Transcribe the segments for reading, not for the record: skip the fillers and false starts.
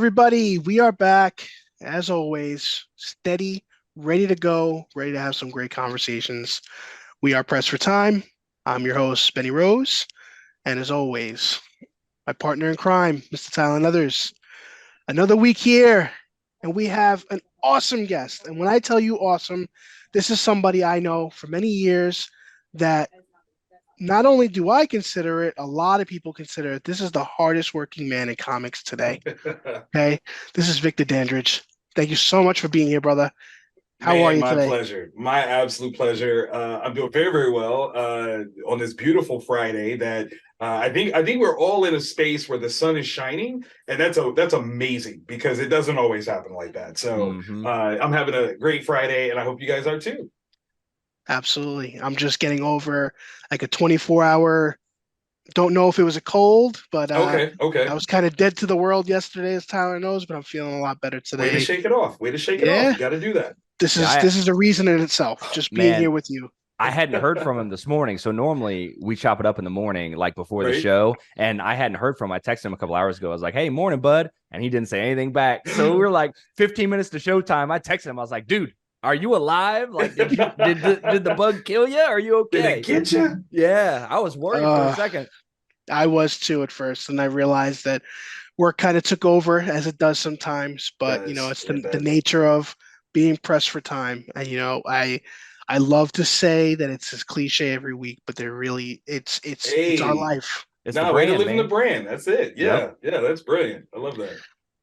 everybody? We are back, as always, steady, ready to go, ready to have some great conversations. We are pressed for time. I'm your host, Benny Rose, and as always, my partner in crime, Mr. Tyler and others. Another week here, and we have an awesome guest. And when I tell you awesome, this is somebody I know for many years that not only do I consider it, a lot of people consider it. This is the hardest working man in comics today. Okay. This is Victor Dandridge. Thank you so much for being here, brother. How are Man, you my today? pleasure. My absolute pleasure. I'm doing very, very well on this beautiful Friday. That I think we're all in a space where the sun is shining, and that's amazing because it doesn't always happen like that. So hmm I'm having a great Friday, and I hope you guys are too. Absolutely. I'm just getting over like a 24-hour, don't know if it was a cold, but Okay, I okay. was kind of dead to the world yesterday, as Tyler knows, but I'm feeling a lot better Way to today. shake it off. Way to shake it off. Yeah, You got to do that. this Yeah, is this is a reason in itself, just being man, here with you. I hadn't heard from him this morning. So normally we chop it up in the morning, like before the Right? show. And I hadn't heard from him. I texted him a couple hours ago. I was like, hey, morning, bud. And he didn't say anything back. So we were like 15 minutes to showtime. I texted him. I was like, dude, are you alive? Like, did the bug kill you? Are you Did it okay? get you? Yeah, I was worried for a Uh, second. I was too at first, and I realized that work kind of took over as it does sometimes. But Does it's it the does. nature of being pressed for time. And I love to say that it's as cliche every week, but they're really it's our Hey, life. It's the nah, way to brand, live in the man. brand. That's it. Yep. Yeah, yeah, that's brilliant. I love that.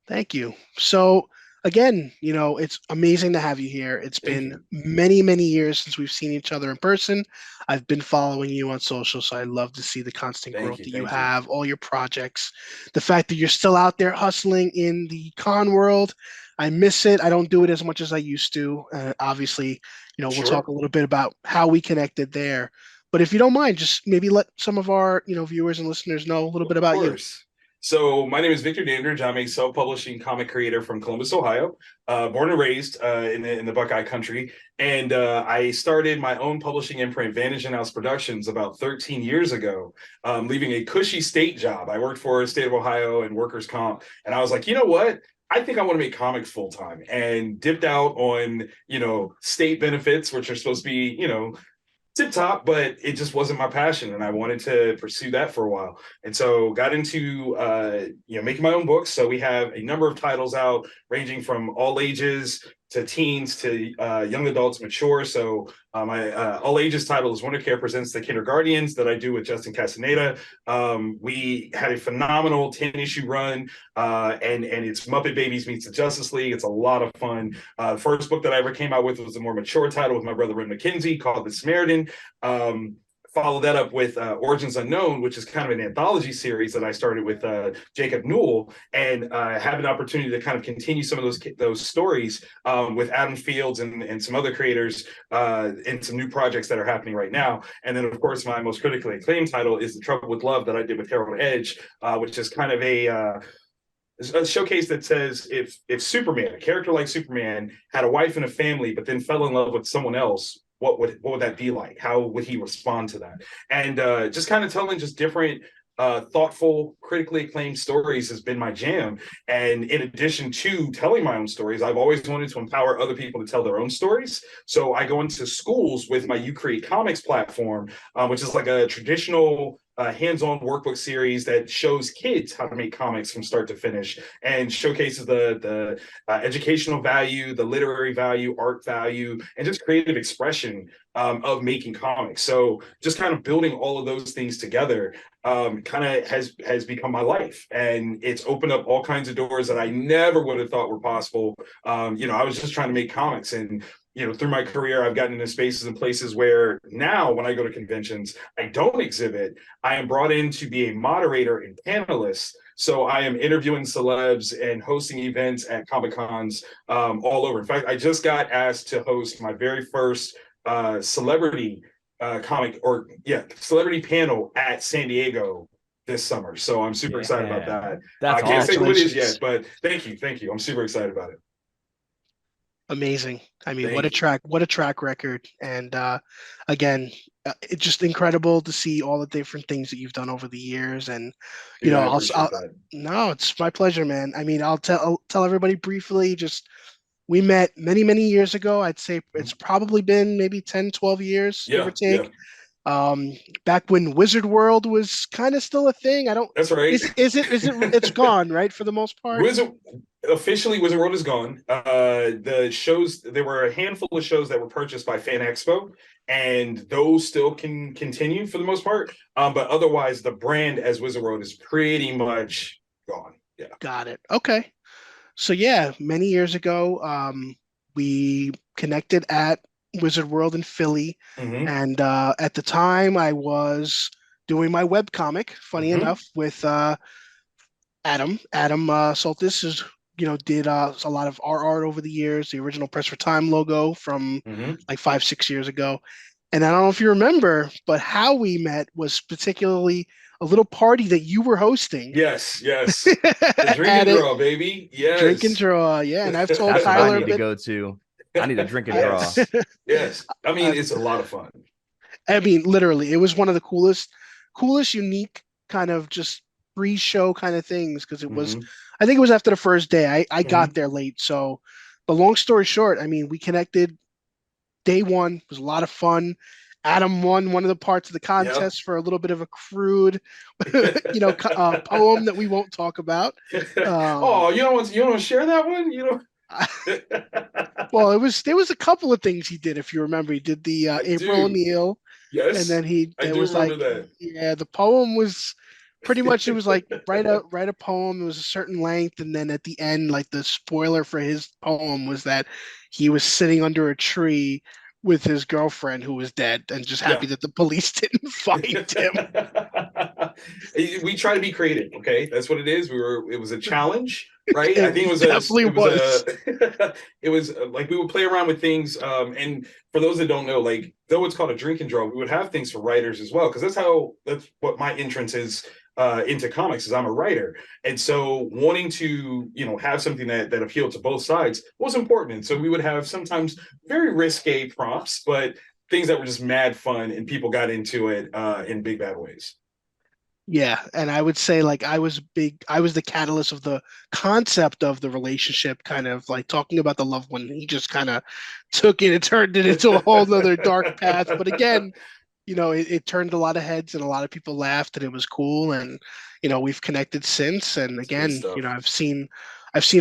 Thank you. So again, it's amazing to have you here. It's Thank been you. many, many years since we've seen each other in person. I've been following you on social, so I love to see the constant Thank growth you. that you Thank you. have, all your projects, the fact that you're still out there hustling in the con world. I miss it. I don't do it as much as I used to. Obviously, we'll talk Sure. a little bit about how we connected there. But if you don't mind, just maybe let some of our, viewers and listeners know a little bit Of about you. course. So my name is Victor Dandridge. I'm a self-publishing comic creator from Columbus, Ohio, born and raised in the Buckeye country. And I started my own publishing imprint, Vantage Inhouse Productions, about 13 years ago, leaving a cushy state job. I worked for the state of Ohio and workers' comp. And I was like, you know what? I think I want to make comics full time and dipped out on, state benefits, which are supposed to be, tip top, but it just wasn't my passion, and I wanted to pursue that for a while. And so got into making my own books. So we have a number of titles out, ranging from all ages to teens to young adults, mature. So my all ages title is Wonder Care Presents the Kindergardians that I do with Justin Castaneda. We had a phenomenal 10-issue run, and it's Muppet Babies meets the Justice League. It's a lot of fun. First book that I ever came out with was a more mature title with my brother Ren McKenzie called The Samaritan. Follow that up with Origins Unknown, which is kind of an anthology series that I started with Jacob Newell, and have an opportunity to kind of continue some of those stories with Adam Fields and some other creators and some new projects that are happening right now. And then, of course, my most critically acclaimed title is The Trouble with Love that I did with Harold Edge, which is kind of a showcase that says if Superman, a character like Superman, had a wife and a family, but then fell in love with someone else, what would that be like? How would he respond to that? And just kind of telling just different thoughtful, critically acclaimed stories has been my jam. And in addition to telling my own stories, I've always wanted to empower other people to tell their own stories. So I go into schools with my You Create Comics platform, which is like a traditional hands-on workbook series that shows kids how to make comics from start to finish and showcases the educational value, the literary value, art value, and just creative expression of making comics. So just kind of building all of those things together kind of has become my life, and it's opened up all kinds of doors that I never would have thought were possible. I was just trying to make comics, and through my career, I've gotten into spaces and places where now when I go to conventions, I don't exhibit. I am brought in to be a moderator and panelist. So I am interviewing celebs and hosting events at Comic Cons all over. In fact, I just got asked to host my very first celebrity celebrity panel at San Diego this summer. So I'm super excited about Yeah, that. I that's can't say who awesome. it is yet, Congratulations. but thank you. I'm super excited about it. Amazing. I mean, Thank you. what a track record. And again, it's just incredible to see all the different things that you've done over the years. And Dude, I I'll, appreciate that. no, it's my pleasure, man. I mean, I'll tell everybody briefly. Just we met many years ago. I'd say it's probably been maybe 10, 12 years, give or Yeah, yeah, take. Um, Back when Wizard World was kind of still a thing. I don't. that's right. It's gone, right, for the most part. Wizard Wizard World is gone. The shows, there were a handful of shows that were purchased by Fan Expo, and those still can continue for the most part. But otherwise, the brand as Wizard World is pretty much gone. Yeah. Got it. Okay. So yeah, many years ago, we connected at Wizard World in Philly, Mm-hmm. and at the time I was doing my web comic. Funny Mm-hmm. enough, with Adam Soltis is did a lot of our art over the years. The original Press for Time logo from Mm-hmm. like 5-6 years ago, and I don't know if you remember, but how we met was particularly a little party that you were hosting. Yes, yes. The drink At and it, draw, baby. drink and Yes. draw, yeah. And I've told That's what I Tyler need a to bit. go to. I need a drink and draw. Yes. Yes. I mean, Uh, it's a lot of fun. I mean, literally, it was one of the coolest, unique kind of just pre-show kind of things because it was. Mm-hmm. I think it was after the first day. I Mm-hmm. got there late, so. But long story short, I mean, we connected day one. It was a lot of fun. Adam won one of the parts of the Yep. contest for a little bit of a crude, poem that we won't talk about. Oh, you don't want to share that one? Well, there was a couple of things he did. If you remember, he did the I April do. O'Neil, and Yes, then I it do was remember like, that. yeah, the poem was pretty much, it was like write a poem. It was a certain length, and then at the end, like the spoiler for his poem was that he was sitting under a tree with his girlfriend who was dead, and just happy Yeah. that the police didn't find him. We try to be creative, okay? That's what it is. It was a challenge, right? I think Definitely was. it was like we would play around with things. And for those that don't know, like though it's called a drink and draw, we would have things for writers as well, because that's what my entrance is into comics, is I'm a writer. And so wanting to, have something that appealed to both sides was important. And so we would have sometimes very risque prompts, but things that were just mad fun, and people got into it in big bad ways. Yeah, and I would say like I was the catalyst of the concept of the relationship, kind of like talking about the loved one. He just kind of took it and turned it into a whole other dark path. But again, it turned a lot of heads and a lot of people laughed and it was cool. And, we've connected since. And again, I've seen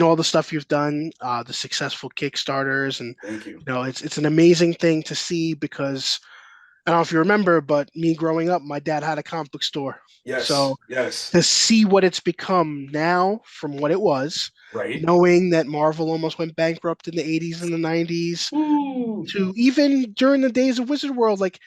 all the stuff you've done, the successful Kickstarters, and, Thank you. it's an amazing thing to see because I don't know if you remember, but me growing up, my dad had a comic book store. Yes. So yes. to see what it's become now from what it was, right. knowing that Marvel almost went bankrupt in the 80s and the 90s, Ooh. to even during the days of Wizard World, like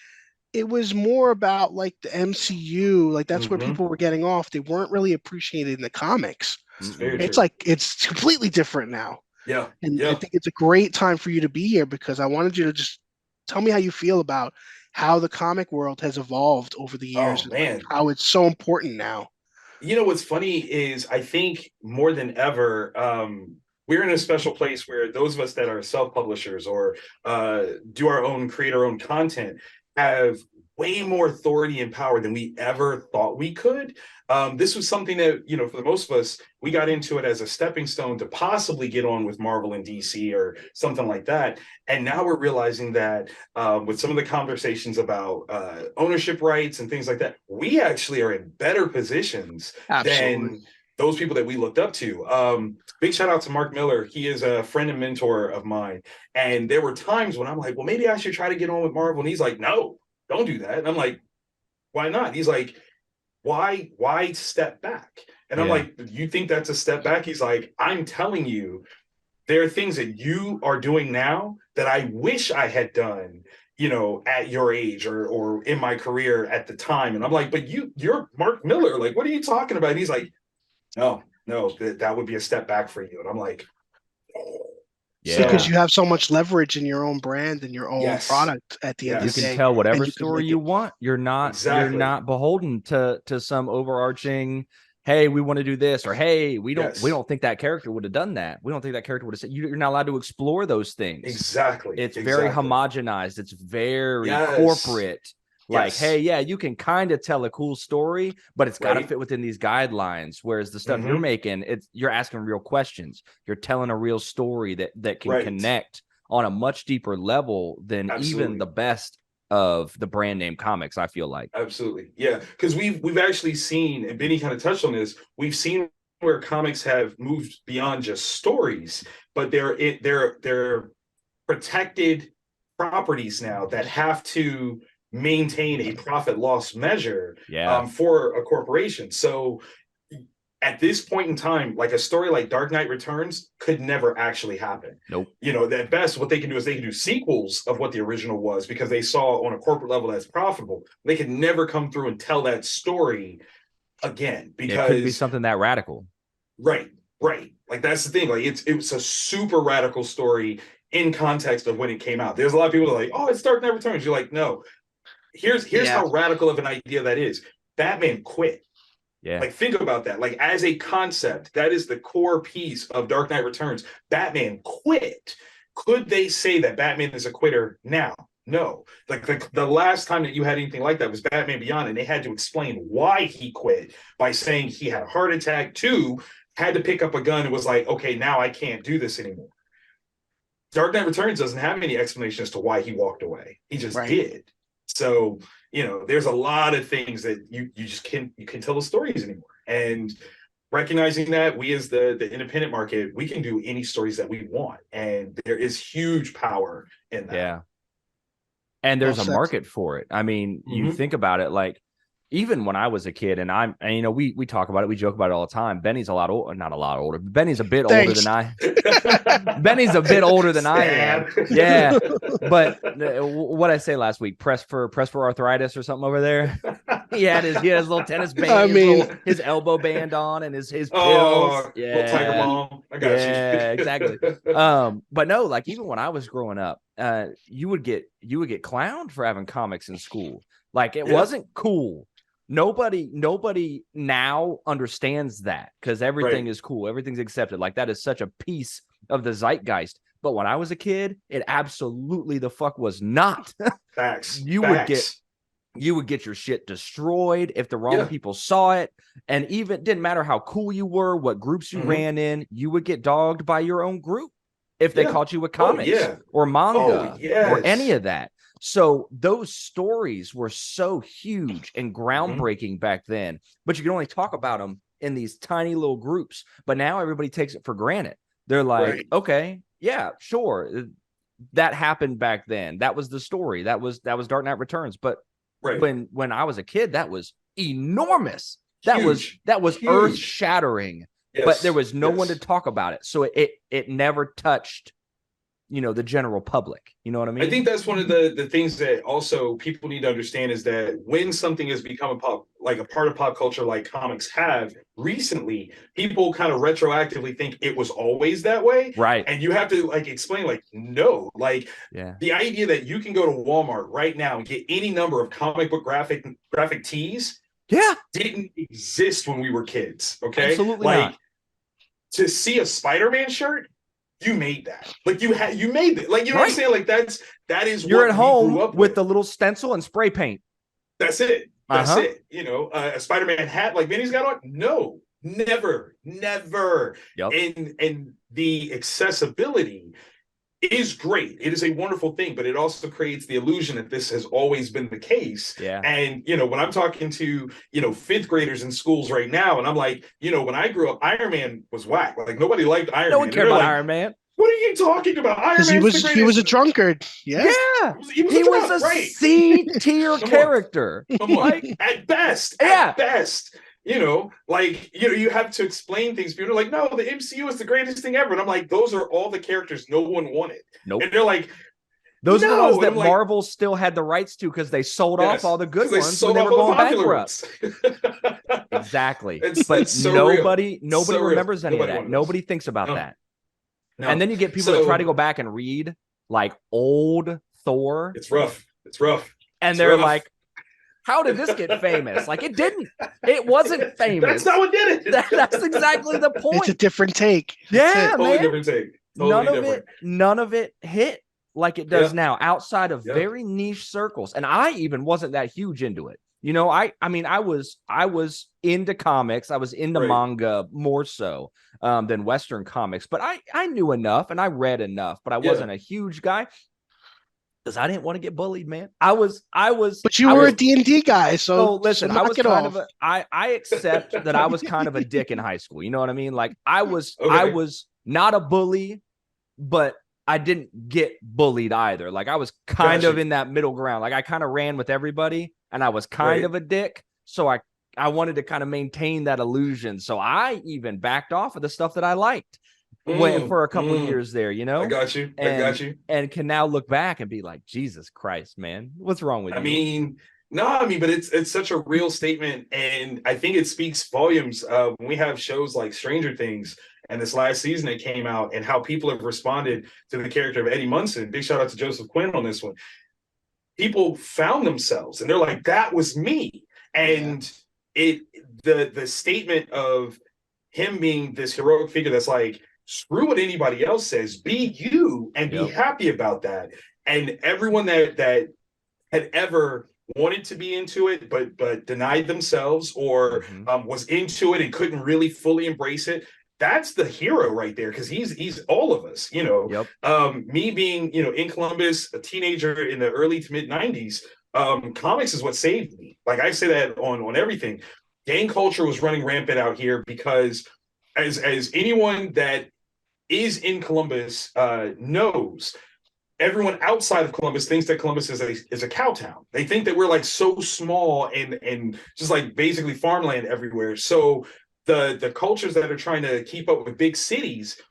it was more about like the MCU, like that's where people were getting off. They weren't really appreciated in the comics. It's like it's completely different now. Yeah. And I think it's a great time for you to be here because I wanted you to just tell me how you feel about how the comic world has evolved over the years, and how it's so important now. What's funny is I think more than ever, we're in a special place where those of us that are self-publishers or create our own content have way more authority and power than we ever thought we could. This was something that, for the most of us, we got into it as a stepping stone to possibly get on with Marvel and DC or something like that. And now we're realizing that with some of the conversations about ownership rights and things like that, we actually are in better positions than those people that we looked up to. Big shout out to Mark Miller. He is a friend and mentor of mine. And there were times when I'm like, well, maybe I should try to get on with Marvel. And he's like, no, don't do that. And I'm like, why not? He's like, why step back? And I'm like, you think that's a step back? He's like, I'm telling you, there are things that you are doing now that I wish I had done, at your age or in my career at the time. And I'm like, but you're Mark Miller. Like, what are you talking about? And he's like, no, that would be a step back for you. And I'm like, because you have so much leverage in your own brand and your own product at the end of the day. You can tell whatever story you want. You're not beholden to some overarching, hey, we want to do this, or hey, we don't think that character would have done that. We don't think that character would have said. You're not allowed to explore those things. Exactly. It's very homogenized. It's very corporate, Like, Yes. hey, yeah, you can kind of tell a cool story, but it's got to Right. fit within these guidelines. Whereas the stuff you're making, you're asking real questions. You're telling a real story that can connect on a much deeper level than even the best of the brand name comics, I feel like. Absolutely. Yeah. Because we've actually seen, and Benny kind of touched on this, we've seen where comics have moved beyond just stories, but they're protected properties now that have to maintain a profit loss measure for a corporation. So at this point in time, like a story like Dark Knight Returns could never actually happen. Nope. You know, at best, what they can do is they can do sequels of what the original was because they saw on a corporate level that's profitable. They could never come through and tell that story again because it could be something that radical. Right. Like that's the thing. Like it was a super radical story in context of when it came out. There's a lot of people that are like, oh, it's Dark Knight Returns. You're like, no. Here's how radical of an idea that is. Batman quit. Yeah. Like, think about that. Like, as a concept, that is the core piece of Dark Knight Returns. Batman quit. Could they say that Batman is a quitter now? No. Like the last time that you had anything like that was Batman Beyond, and they had to explain why he quit by saying he had a heart attack, too, had to pick up a gun and was like, okay, now I can't do this anymore. Dark Knight Returns doesn't have any explanation as to why he walked away. He just did. So, you know, there's a lot of things that you just can't tell the stories anymore. And recognizing that we as the independent market, we can do any stories that we want. And there is huge power in that. Yeah. And there's a market for it. I mean, you think about it, like, even when I was a kid, and you know, we talk about it, we joke about it all the time. Benny's not a lot older. Benny's a bit older than I. Benny's a bit older than I am. Yeah, but what I say last week, press for arthritis or something over there. He had his little tennis band, his elbow band on, and his pills. Little Tiger Mom. I got you. Yeah, exactly. But no, like even when I was growing up, you would get clowned for having comics in school. Like it wasn't cool. Nobody now understands that because everything is cool. Everything's accepted. Like that is such a piece of the zeitgeist. But when I was a kid, it absolutely the fuck was not. Facts. You would get your shit destroyed if the wrong people saw it. And even didn't matter how cool you were, what groups you ran in, you would get dogged by your own group if they caught you with comics or manga or any of that. So those stories were so huge and groundbreaking back then, but you can only talk about them in these tiny little groups. But now everybody takes it for granted. They're like, okay, yeah, sure. That happened back then. That was the story. That was Dark Knight Returns. But when I was a kid, that was enormous. That was earth shattering, but there was no one to talk about it. So it never touched, you know, the general public. You know what I mean? I think that's one of the things that also people need to understand is that when something has become a part of pop culture, like comics have recently, people kind of retroactively think it was always that way. Right. And you have to like explain, like, no, like the idea that you can go to Walmart right now and get any number of comic book graphic tees didn't exist when we were kids. Okay. Absolutely like, not. To see a Spider-Man shirt, you made that. Like you made it. Like, you know what I'm saying? Like that is you're what at home grew up with the little stencil and spray paint. That's it. That's it. You know, a Spider-Man hat like Benny's got on? No, never. Yep. And the accessibility is great. It is a wonderful thing, but it also creates the illusion that this has always been the case. Yeah. And, you know, when I'm talking to, you know, fifth graders in schools right now, and I'm like, you know, when I grew up, Iron Man was whack. Like nobody liked Iron Man. No one cared about Iron Man. What are you talking about? Iron Man he was a drunkard. Yeah. He was a C-tier character. Come on. Like, at best. You know, like, you know, you have to explain things. People are like, no, the MCU is the greatest thing ever. And I'm like, those are all the characters no one wanted. Nope. And they're like, those are the ones that Marvel still had the rights to because they sold off all the good ones when they were going bankrupt. Exactly. But so nobody remembers any of that. Nobody thinks about that. No. And then you get people that try to go back and read like old Thor. It's rough. And they're like, how did this get famous? Like it didn't. It wasn't famous. That's not what did it. That's exactly the point. It's a different take. Yeah, totally different take. None of it hit. like it does Yeah. now outside of Yeah. very niche circles. And I even wasn't that huge into it. You know, I mean, I was into comics. I was into Right. manga more so than Western comics, but I knew enough and I read enough, but I wasn't a huge guy because I didn't want to get bullied, man. But you were a D&D guy, so listen, I knock was it kind off. of I accept that I was kind of a dick in high school. You know what I mean? Like I was not a bully, but I didn't get bullied either. Like I was kind of in that middle ground. Like I kind of ran with everybody and I was kind of a dick. So I wanted to kind of maintain that illusion. So I even backed off of the stuff that I liked went for a couple years there, you know? I got you. And can now look back and be like, Jesus Christ, man, what's wrong with you? I mean, but it's such a real statement. And I think it speaks volumes when we have shows like Stranger Things and this last season that came out and how people have responded to the character of Eddie Munson. Big shout out to Joseph Quinn on this one. People found themselves and they're like, that was me. And the statement of him being this heroic figure that's like, screw what anybody else says, be you and be happy about that. And everyone that had ever wanted to be into it but denied themselves or was into it and couldn't really fully embrace it, that's the hero right there, because he's all of us, you know. Me being, you know, in Columbus, a teenager in the early to mid 90s, comics is what saved me. Like I say that on everything. Gang culture was running rampant out here because as anyone that is in Columbus knows, everyone outside of Columbus thinks that Columbus is a cow town. They think that we're like so small and just like basically farmland everywhere. So the cultures that are trying to keep up with big cities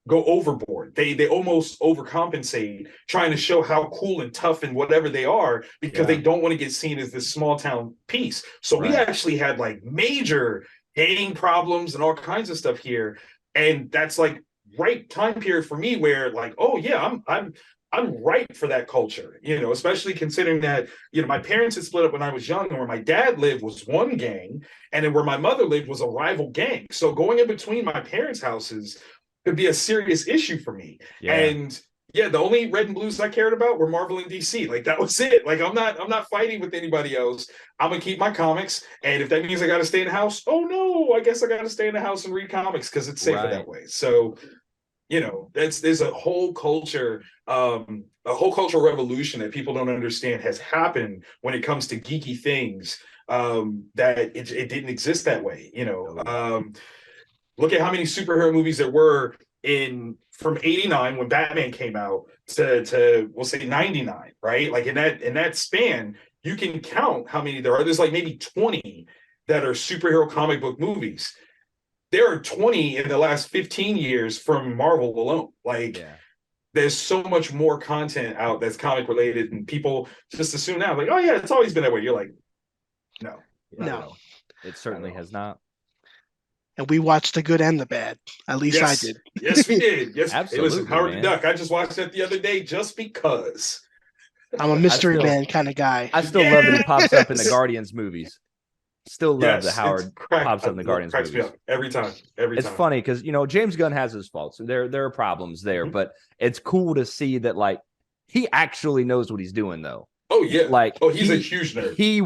go overboard. They almost overcompensate, trying to show how cool and tough and whatever they are because they don't want to get seen as this small town piece. So we actually had like major gang problems and all kinds of stuff here. And that's like right time period for me where like, oh yeah, I'm right for that culture, you know, especially considering that, you know, my parents had split up when I was young, and where my dad lived was one gang, and then where my mother lived was a rival gang. So going in between my parents' houses could be a serious issue for me. And the only red and blues I cared about were Marvel and DC. Like that was it. Like I'm not fighting with anybody else. I'm gonna keep my comics, and if that means I got to stay in the house, oh no, I guess I got to stay in the house and read comics because it's safer that way. So, you know, there's a whole culture, a whole cultural revolution that people don't understand has happened when it comes to geeky things, that it didn't exist that way. You know, look at how many superhero movies there were from 89 when Batman came out to we'll say 99, right? Like in that span, you can count how many there are. There's like maybe 20 that are superhero comic book movies. There are 20 in the last 15 years from Marvel alone. Like there's so much more content out that's comic related, and people just assume now, like, oh yeah, it's always been that way. You're like, no, it certainly has not. And we watched the good and the bad. At least I did. Yes, we did. Yes, absolutely. Listen, Howard the Duck. I just watched that the other day just because. I'm a mystery man kind of guy. I still love that he pops up in the Guardians movies. Still love that Howard pops up in the Guardians movies. Me up every time. It's funny because, you know, James Gunn has his faults. There are problems there, but it's cool to see that like he actually knows what he's doing though. Oh yeah. Like he's a huge nerd. He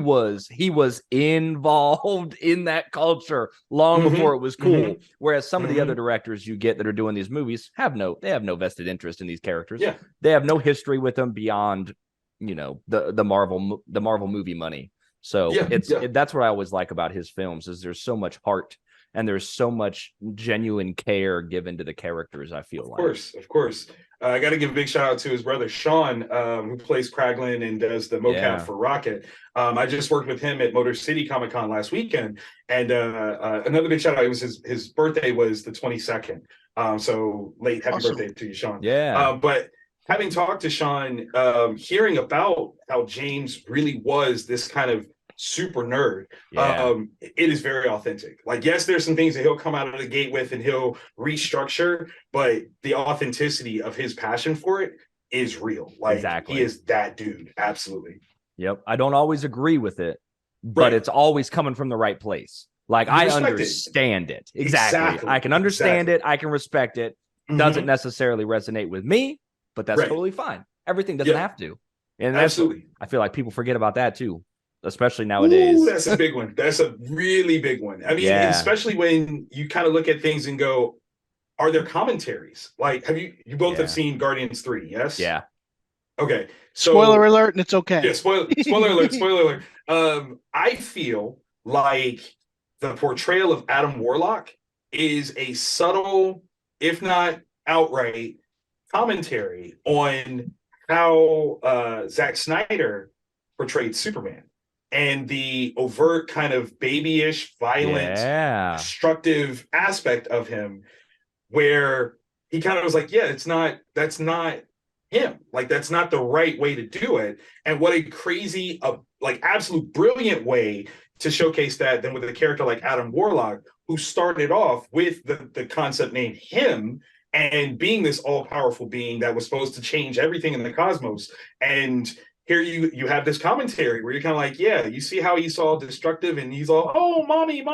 was involved in that culture long before it was cool. Whereas some of the other directors you get that are doing these movies have no vested interest in these characters. Yeah. They have no history with them beyond, you know, the Marvel movie money. So that's what I always like about his films is there's so much heart and there's so much genuine care given to the characters. I feel of course. I got to give a big shout out to his brother Sean, who plays Kraglin and does the mocap for Rocket. I just worked with him at Motor City Comic Con last weekend, and another big shout out. It was his birthday was the 22nd. So late happy birthday to you, Sean. But having talked to Sean, hearing about how James really was this kind of super nerd, it is very authentic. Like, yes, there's some things that he'll come out of the gate with and he'll restructure, but the authenticity of his passion for it is real. Like, he is that dude. Absolutely. Yep. I don't always agree with it, but it's always coming from the right place. Like, I understand it. Exactly. I can understand it. I can respect it. Doesn't necessarily resonate with me, but that's totally fine. Everything doesn't have to. And absolutely. I feel like people forget about that too, especially nowadays. Ooh, that's a big one. That's a really big one. I mean, especially when you kind of look at things and go, are there commentaries? Like, you both have seen Guardians 3, yes? Yeah. Okay. So spoiler alert, and it's okay. Yeah, spoiler alert, spoiler alert. I feel like the portrayal of Adam Warlock is a subtle, if not outright, commentary on how Zack Snyder portrayed Superman and the overt kind of babyish, violent, destructive aspect of him, where he kind of was like, yeah, that's not him. Like, that's not the right way to do it. And what a crazy, like, absolute brilliant way to showcase that than with a character like Adam Warlock, who started off with the concept named him and being this all-powerful being that was supposed to change everything in the cosmos. And here you have this commentary where you're kind of like, yeah, you see how he's all destructive and he's all, oh, mommy.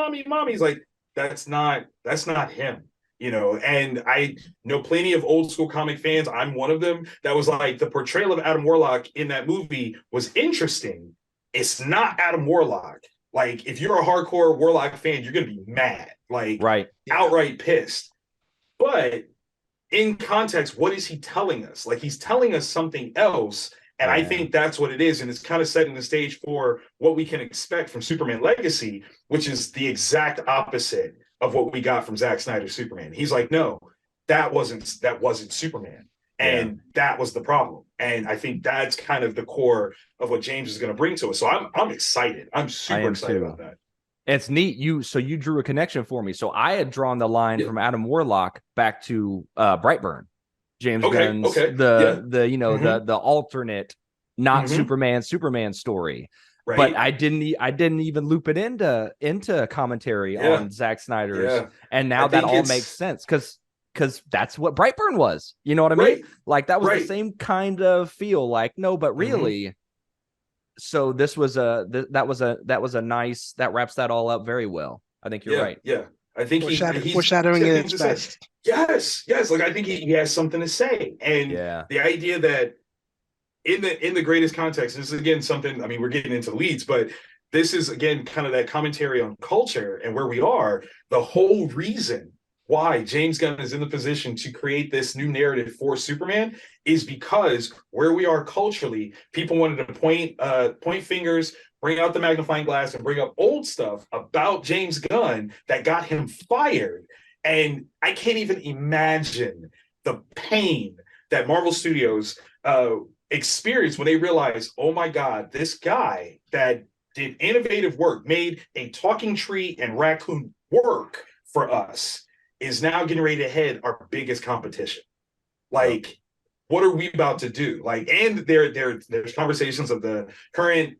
He's like, that's not him. You know, and I know plenty of old school comic fans. I'm one of them that was like, the portrayal of Adam Warlock in that movie was interesting. It's not Adam Warlock. Like, if you're a hardcore Warlock fan, you're going to be mad, like, outright pissed. But in context, what is he telling us? Like, he's telling us something else. And I think that's what it is. And it's kind of setting the stage for what we can expect from Superman Legacy, which is the exact opposite of what we got from Zack Snyder's Superman. He's like, no, that wasn't Superman. And that was the problem. And I think that's kind of the core of what James is going to bring to us. So I'm excited. I'm super excited about that. It's neat. You drew a connection for me. So I had drawn the line from Adam Warlock back to Brightburn. James Gunn's the alternate, not Superman story. Right. But I didn't even loop it into commentary on Zack Snyder's, and now that all makes sense because that's what Brightburn was. You know what I mean? Like, that was the same kind of feel. Like, no, but really. So this was that was a nice, that wraps that all up very well. I think you're right. Yeah, I think he's foreshadowing it its best. Yes. Like, I think he has something to say, and the idea that in the greatest context, this is again something, I mean, we're getting into the weeds, but this is again kind of that commentary on culture and where we are. The whole reason why James Gunn is in the position to create this new narrative for Superman is because where we are culturally, people wanted to point fingers, bring out the magnifying glass, and bring up old stuff about James Gunn that got him fired. And I can't even imagine the pain that Marvel Studios experienced when they realized, oh my God, this guy that did innovative work, made a talking tree and raccoon work for us, is now getting ready to head our biggest competition. Like, what are we about to do? Like, and there's conversations of the current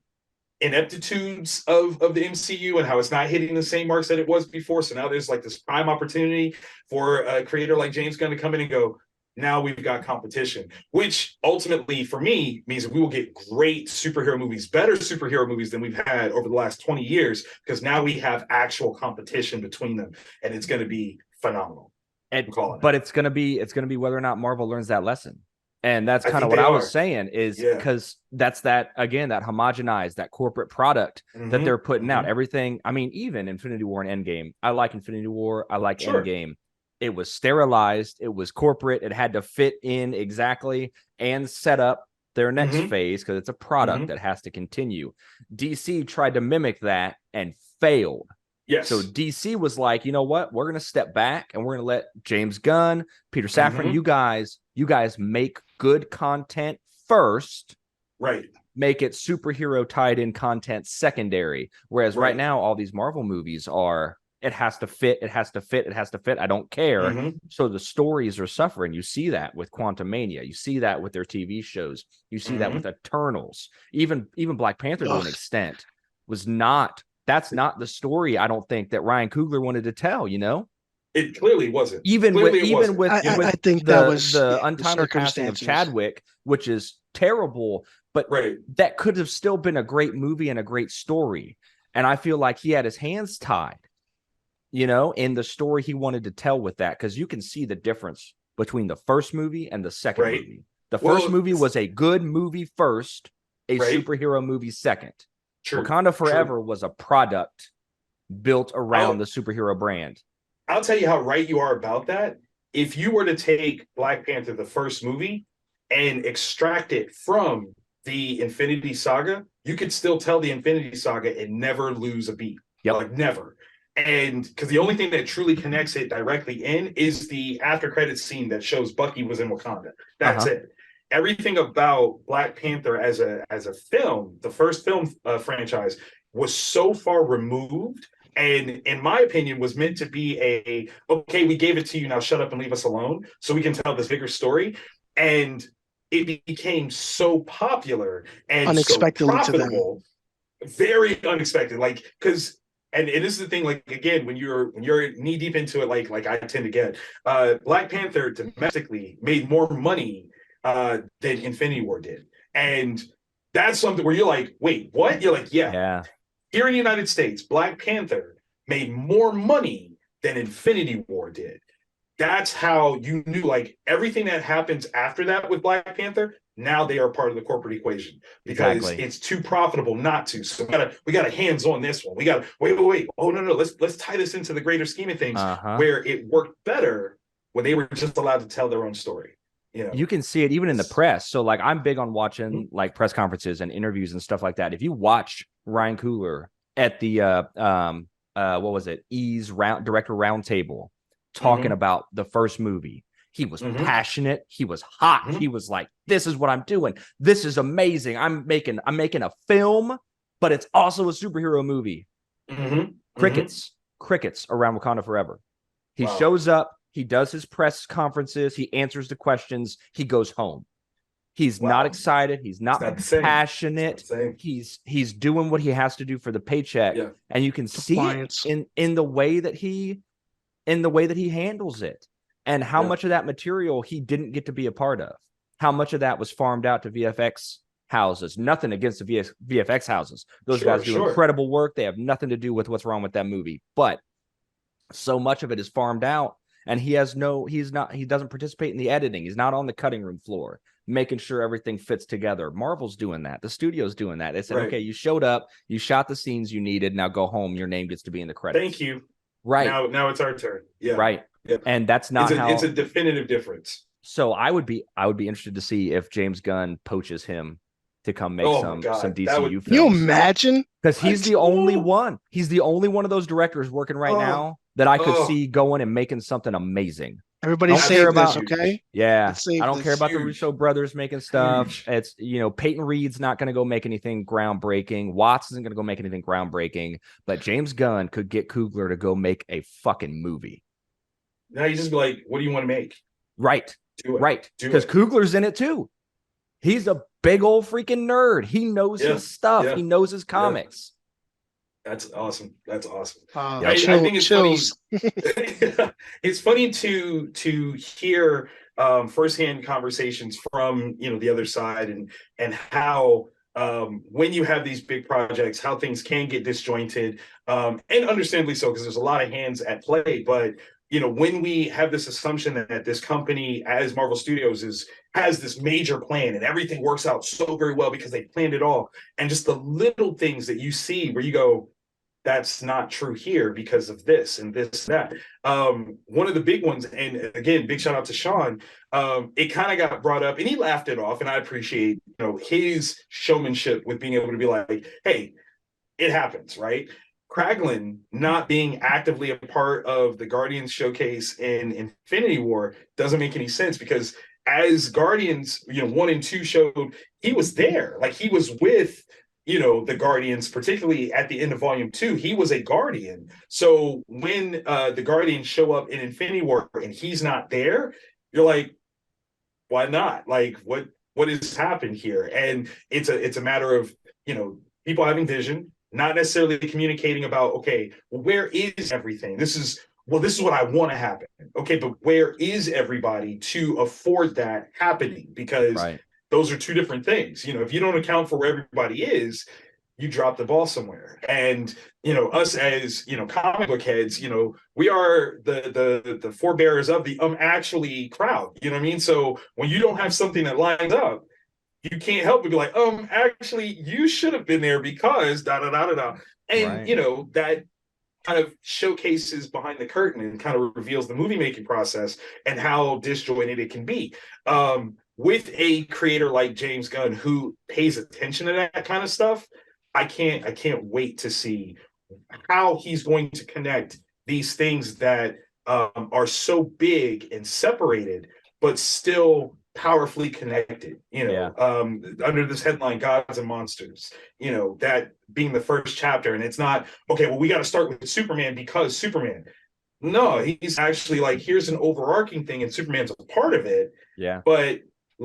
ineptitudes of the MCU and how it's not hitting the same marks that it was before. So now there's like this prime opportunity for a creator like James Gunn to come in and go, now we've got competition, which ultimately for me means that we will get great superhero movies, better superhero movies than we've had over the last 20 years, because now we have actual competition between them, and it's going to be phenomenal. But it's going to be whether or not Marvel learns that lesson. And that's kind of what I was saying, is because that's that, again, that homogenized, that corporate product that they're putting out. Everything, I mean, even Infinity War and Endgame. I like Infinity War. I like Endgame. It was sterilized. It was corporate. It had to fit in exactly and set up their next phase, because it's a product that has to continue. DC tried to mimic that and failed. Yes. So DC was like, you know what? We're going to step back and we're going to let James Gunn, Peter Safran, you guys make good content first. Right. Make it superhero tied in content secondary. Whereas right now, all these Marvel movies are, it has to fit. It has to fit. It has to fit. I don't care. So the stories are suffering. You see that with Quantumania. You see that with their TV shows. You see that with Eternals. Even Black Panther to an extent was not. That's not the story, I don't think, that Ryan Coogler wanted to tell. You know, it clearly wasn't. Even with I think that was the untimely passing of Chadwick, which is terrible. But that could have still been a great movie and a great story. And I feel like he had his hands tied, you know, in the story he wanted to tell with that, because you can see the difference between the first movie and the second movie. The first movie was a good movie first, a right? superhero movie second. True. Wakanda Forever True. was a product built around I'll, the superhero brand. I'll tell you how right you are about that. If you were to take Black Panther, the first movie, and extract it from the Infinity Saga, you could still tell the Infinity Saga and never lose a beat. Yep. Like never. And because the only thing that truly connects it directly in is the after credits scene that shows Bucky was in Wakanda. That's it. Everything about Black Panther as a film, the first film franchise, was so far removed, and in my opinion was meant to be okay, we gave it to you, now shut up and leave us alone so we can tell this bigger story. And it became so popular and so profitable, very unexpected. Like, because and this is the thing, like, again, when you're knee deep into it, like I tend to get, Black Panther domestically made more money than Infinity War did. And that's something where you're like, wait, what? You're like, yeah. Here in the United States, Black Panther made more money than Infinity War did. That's how you knew, like, everything that happens after that with Black Panther, now they are part of the corporate equation because it's too profitable not to. So we got a hands on this one. We got wait. Oh no, let's tie this into the greater scheme of things, where it worked better when they were just allowed to tell their own story. You know, you can see it even in the press. So like, I'm big on watching like press conferences and interviews and stuff like that. If you watch Ryan Coogler at the what was it, director roundtable talking about the first movie, he was passionate, he was hot, he was like, this is what I'm doing, this is amazing, I'm making a film, but it's also a superhero movie. Crickets around Wakanda Forever. He shows up, he does his press conferences, he answers the questions, he goes home. He's not excited, he's not passionate, he's doing what he has to do for the paycheck. And you can see it in the way that he handles it, and how much of that material he didn't get to be a part of, how much of that was farmed out to VFX houses. Nothing against the VFX houses, those guys do incredible work, they have nothing to do with what's wrong with that movie, but so much of it is farmed out, and he doesn't participate in the editing, he's not on the cutting room floor making sure everything fits together. Marvel's doing that, the studio's doing that. They said, okay, you showed up, you shot the scenes you needed, now go home, your name gets to be in the credits. Thank you. Right. Now it's our turn. Yeah. Right. Yeah. And that's not it's a definitive difference. So I would be interested to see if James Gunn poaches him to come make some DCU films. Can you imagine? Because he's the only one. He's the only one of those directors working right now that I could see going and making something amazing. Everybody save this, okay? Yeah. I don't care about the Russo brothers making stuff. It's, Peyton Reed's not going to go make anything groundbreaking. Watts isn't going to go make anything groundbreaking. But James Gunn could get Coogler to go make a fucking movie. Now you just be like, what do you want to make? Right. Do it. Right. Because Coogler's in it too. He's a big old freaking nerd. He knows his stuff. He knows his comics. That's awesome. That's awesome. I think it's funny. It's funny to hear firsthand conversations from the other side, and how when you have these big projects, how things can get disjointed, and understandably so, because there's a lot of hands at play. But when we have this assumption that this company, as Marvel Studios, has this major plan and everything works out so very well because they planned it all, and just the little things that you see where you go, that's not true here because of this and this and that. One of the big ones, and again, big shout out to Sean, it kind of got brought up and he laughed it off, and I appreciate his showmanship with being able to be like, hey, it happens, right? Kraglin not being actively a part of the Guardians showcase in Infinity War doesn't make any sense, because as Guardians 1 and 2 showed, he was there, like he was with the Guardians, particularly at the end of Volume 2, he was a Guardian. So when the Guardians show up in Infinity War and he's not there, you're like, why not? Like, what has happened here? And it's a matter of people having vision, not necessarily communicating about, okay, well, where is everything? This is what I want to happen. Okay, but where is everybody to afford that happening? Because those are two different things. If you don't account for where everybody is, you drop the ball somewhere. And us as comic book heads, we are the forebearers of the actually crowd. You know what I mean? So when you don't have something that lines up, you can't help but be like, actually, you should have been there because da da da da da. And Right. that kind of showcases behind the curtain and kind of reveals the movie making process and how disjointed it can be. With a creator like James Gunn who pays attention to that kind of stuff, I can't wait to see how he's going to connect these things that are so big and separated, but still powerfully connected, under this headline, Gods and Monsters, that being the first chapter. And it's not, okay, well, we got to start with Superman because Superman. No, he's actually like, here's an overarching thing and Superman's a part of it. Yeah. But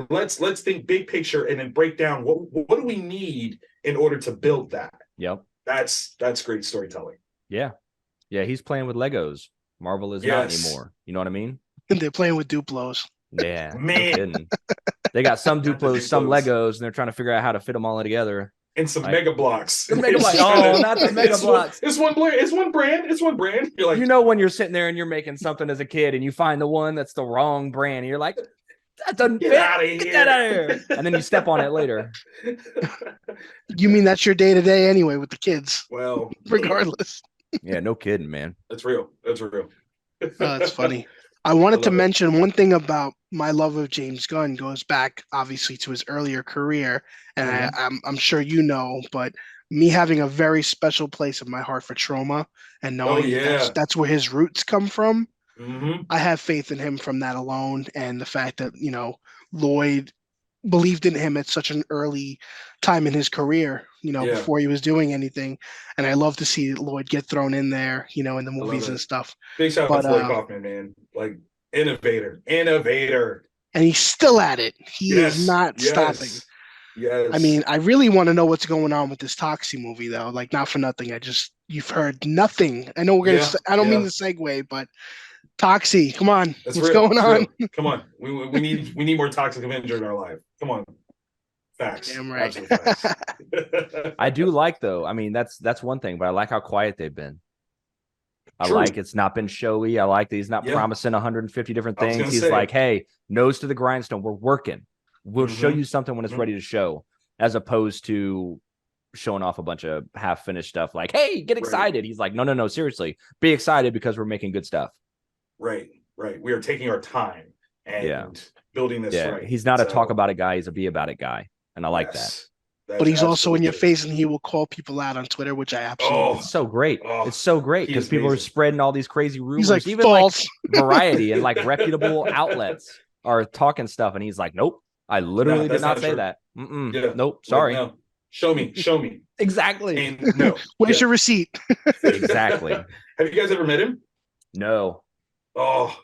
let's think big picture and then break down what do we need in order to build that. Yep. That's great storytelling. Yeah. Yeah. He's playing with Legos. Marvel is not anymore. You know what I mean? And they're playing with Duplos. Yeah. Man. They got some Duplos, some Legos, and they're trying to figure out how to fit them all together. And some Mega Blocks. The Mega Blocks. Oh, not the Mega Blocks. It's one brand. It's one brand. You're like, when you're sitting there and you're making something as a kid and you find the one that's the wrong brand, and you're like, that doesn't fit. Get that out of here. And then you step on it later. You mean that's your day to day anyway with the kids? Well, regardless. Yeah, no kidding, man. That's real. That's real. That's funny. I wanted to mention one thing about my love of James Gunn goes back obviously to his earlier career, and I'm sure you know, but me having a very special place in my heart for Trauma and knowing that's where his roots come from. Mm-hmm. I have faith in him from that alone, and the fact that Lloyd believed in him at such an early time in his career, before he was doing anything. And I love to see Lloyd get thrown in there, in the movies and stuff. Big shout out to Lloyd Kaufman, man. Like innovator. And he's still at it. He is not stopping. Yes. I mean, I really want to know what's going on with this Toxie movie, though. Like, not for nothing. You've heard nothing. I know we're going to, I don't mean to segue, but Toxie, come on. What's going on? Come on. We need more Toxic Avenger in our life. Come on. Facts. Damn right. Facts. I do like, though. I mean, that's one thing, but I like how quiet they've been. I like it's not been showy. I like that he's not promising 150 different things. He's like, hey, nose to the grindstone. We're working. We'll show you something when it's ready to show, as opposed to showing off a bunch of half-finished stuff like, hey, get excited. He's like, no, seriously. Be excited because we're making good stuff. Right. We are taking our time and building this right. He's not a talk about it guy. He's a be about it guy. And I like that. But he's also in your face, and he will call people out on Twitter, which I absolutely it's so great. It's so great because people are spreading all these crazy rumors. He's like, even false. Like Variety and like reputable outlets are talking stuff, and he's like, nope, I literally did not say that. Nope, sorry. Like, no. Show me. Exactly. And no. Where's your receipt? Exactly. Have you guys ever met him? No. Oh,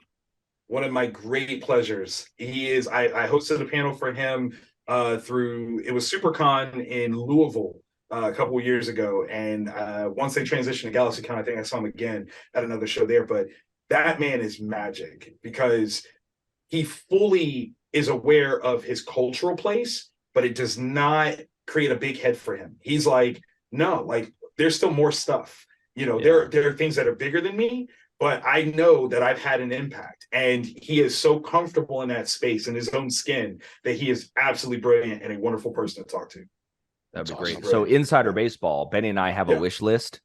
one of my great pleasures. He is. I hosted a panel for him through, it was SuperCon in Louisville a couple of years ago, and once they transitioned to GalaxyCon, I think I saw him again at another show there. But that man is magic because he fully is aware of his cultural place, but it does not create a big head for him. He's like, no, like there's still more stuff. There are things that are bigger than me, but I know that I've had an impact, and he is so comfortable in that space in his own skin that he is absolutely brilliant and a wonderful person to talk to. That'd be great. So Insider Baseball, Benny and I have a wish list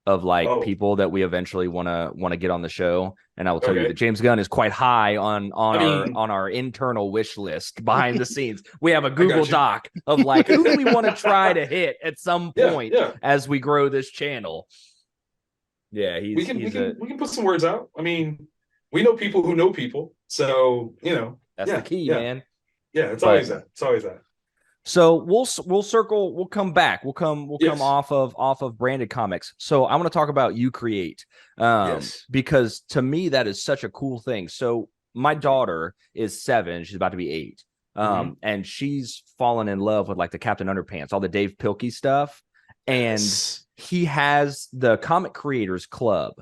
of people that we eventually want to get on the show. And I will tell you that James Gunn is quite high on our internal wish list behind the scenes. We have a Google Doc of who do we want to try to hit at some point as we grow this channel. Yeah, we can put some words out. I mean, we know people who know people, so that's the key, man. Yeah, it's always that. So we'll circle. We'll come back. We'll come off of branded comics. So I want to talk about You Create, because to me that is such a cool thing. So my daughter is 7; she's about to be 8, and she's fallen in love with the Captain Underpants, all the Dave Pilkey stuff, and he has the Comic Creators Club.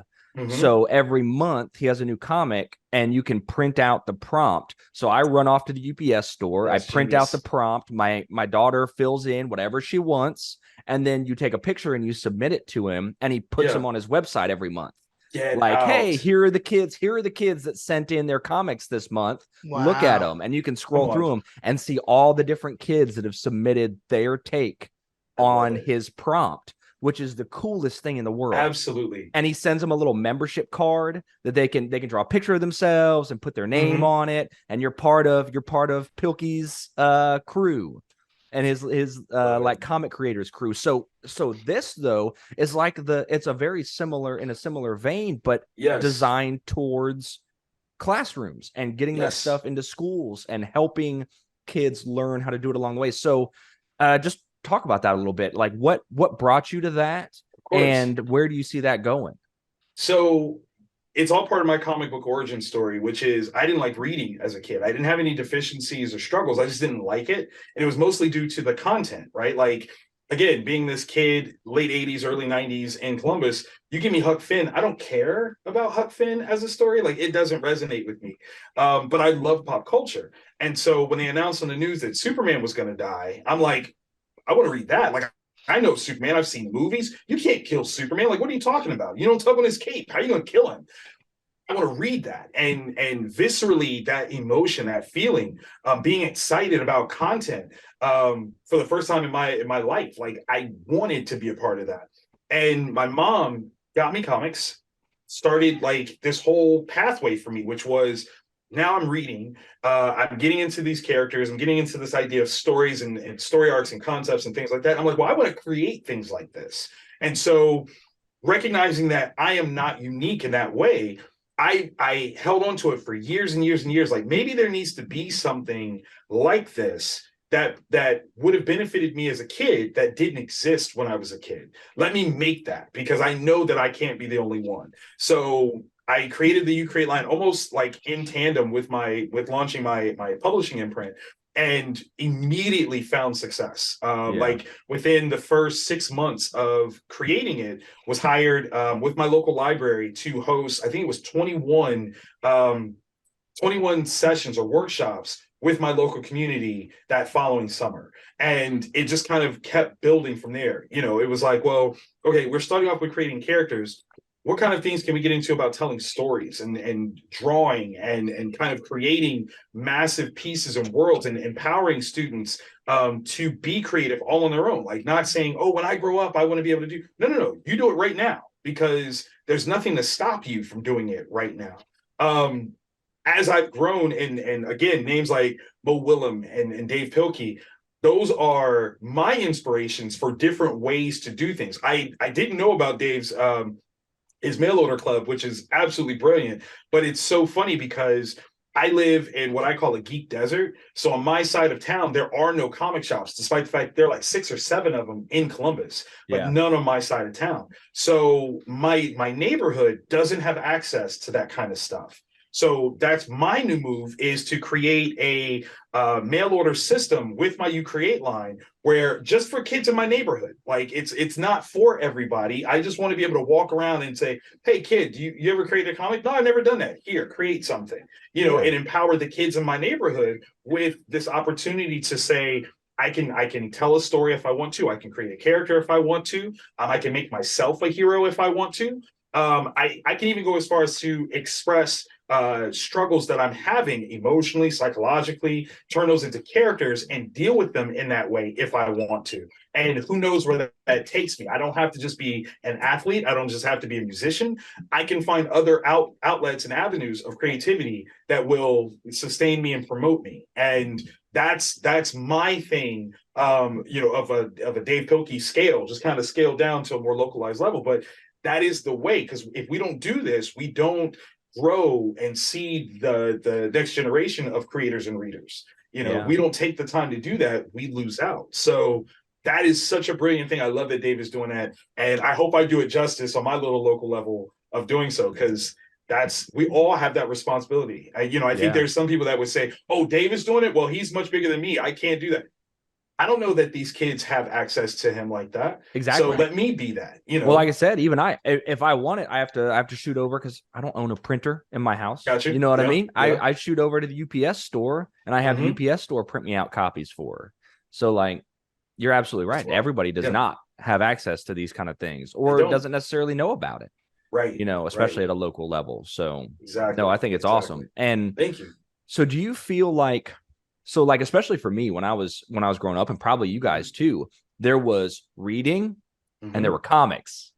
So every month he has a new comic, and you can print out the prompt. So I run off to the UPS store. I print out the prompt. My daughter fills in whatever she wants, and then you take a picture and you submit it to him, and he puts them on his website every month. Hey, here are the kids that sent in their comics this month. Wow. Look at them, and you can scroll through them and see all the different kids that have submitted their take on his prompt, which is the coolest thing in the world. Absolutely. And he sends them a little membership card that they can draw a picture of themselves and put their name on it, and you're part of Pilkey's crew and his like comic creators crew. So this though is like it's a very similar, in a similar vein, but designed towards classrooms and getting that stuff into schools and helping kids learn how to do it along the way. So just talk about that a little bit. Like what brought you to that, and where do you see that going? So it's all part of my comic book origin story, which is I didn't like reading as a kid. I didn't have any deficiencies or struggles. I just didn't like it. And it was mostly due to the content, right? Like, again, being this kid, late 80s, early 90s in Columbus, you give me Huck Finn. I don't care about Huck Finn as a story. Like, it doesn't resonate with me. But I love pop culture. And so when they announced on the news that Superman was going to die, I'm like, I want to read that. Like, I know Superman. I've seen movies. You can't kill Superman. Like, what are you talking about? You don't tug on his cape. How are you going to kill him? I want to read that. And viscerally, that emotion, that feeling, being excited about content for the first time in my life. Like, I wanted to be a part of that. And my mom got me comics, started like this whole pathway for me, which was, now I'm reading, I'm getting into these characters, I'm getting into this idea of stories and story arcs and concepts and things like that. I'm like, well, I want to create things like this. And so recognizing that I am not unique in that way, I held on to it for years and years and years. Like, maybe there needs to be something like this that would have benefited me as a kid that didn't exist when I was a kid. Let me make that, because I know that I can't be the only one. So I created the You Create line almost like in tandem with launching my publishing imprint, and immediately found success. Like within the first 6 months of creating it, was hired with my local library to host, I think it was 21 sessions or workshops with my local community that following summer. And it just kind of kept building from there. You know, it was like, well, okay, we're starting off with creating characters. What kind of things can we get into about telling stories and drawing and kind of creating massive pieces and worlds and empowering students to be creative all on their own? Like, not saying, oh, when I grow up, I want to be able to do. No. You do it right now, because there's nothing to stop you from doing it right now. As I've grown, and again, names like Mo Willem and Dave Pilkey, those are my inspirations for different ways to do things. I didn't know about Dave's his mail order club, which is absolutely brilliant. But it's so funny because I live in what I call a geek desert. So on my side of town, there are no comic shops, despite the fact there are like 6 or 7 of them in Columbus, but none on my side of town. So my neighborhood doesn't have access to that kind of stuff. So that's my new move, is to create a mail order system with my You Create line, where just for kids in my neighborhood, like it's not for everybody. I just want to be able to walk around and say, hey kid, you ever create a comic? No, I've never done that. Here, create something, and empower the kids in my neighborhood with this opportunity to say, I can tell a story if I want to. I can create a character if I want to. I can make myself a hero if I want to. I can even go as far as to express struggles that I'm having emotionally, psychologically, turn those into characters and deal with them in that way if I want to. And who knows where that takes me. I don't have to just be an athlete. I don't just have to be a musician. I can find other outlets and avenues of creativity that will sustain me and promote me. And that's my thing, of a Dave Pilkey scale, just kind of scaled down to a more localized level. But that is the way, because if we don't do this, we don't grow and see the next generation of creators and readers. If we don't take the time to do that, we lose out. So that is such a brilliant thing. I love that Dave is doing that, and I hope I do it justice on my little local level of doing so, because we all have that responsibility. I think there's some people that would say, oh, Dave is doing it, well, he's much bigger than me, I can't do that. I don't know that these kids have access to him like that. Exactly. So let me be that. Well, like I said, even if I want it, I have to shoot over, because I don't own a printer in my house. Gotcha. You know what I mean? Yeah. I shoot over to the UPS store, and I have the UPS store print me out copies for her. So, like, you're absolutely right. Everybody does not have access to these kind of things, or doesn't necessarily know about it. Right. Especially at a local level. So exactly. No, I think it's awesome. And thank you. So do you feel like, especially for me, when I was growing up, and probably you guys too, there was reading and there were comics.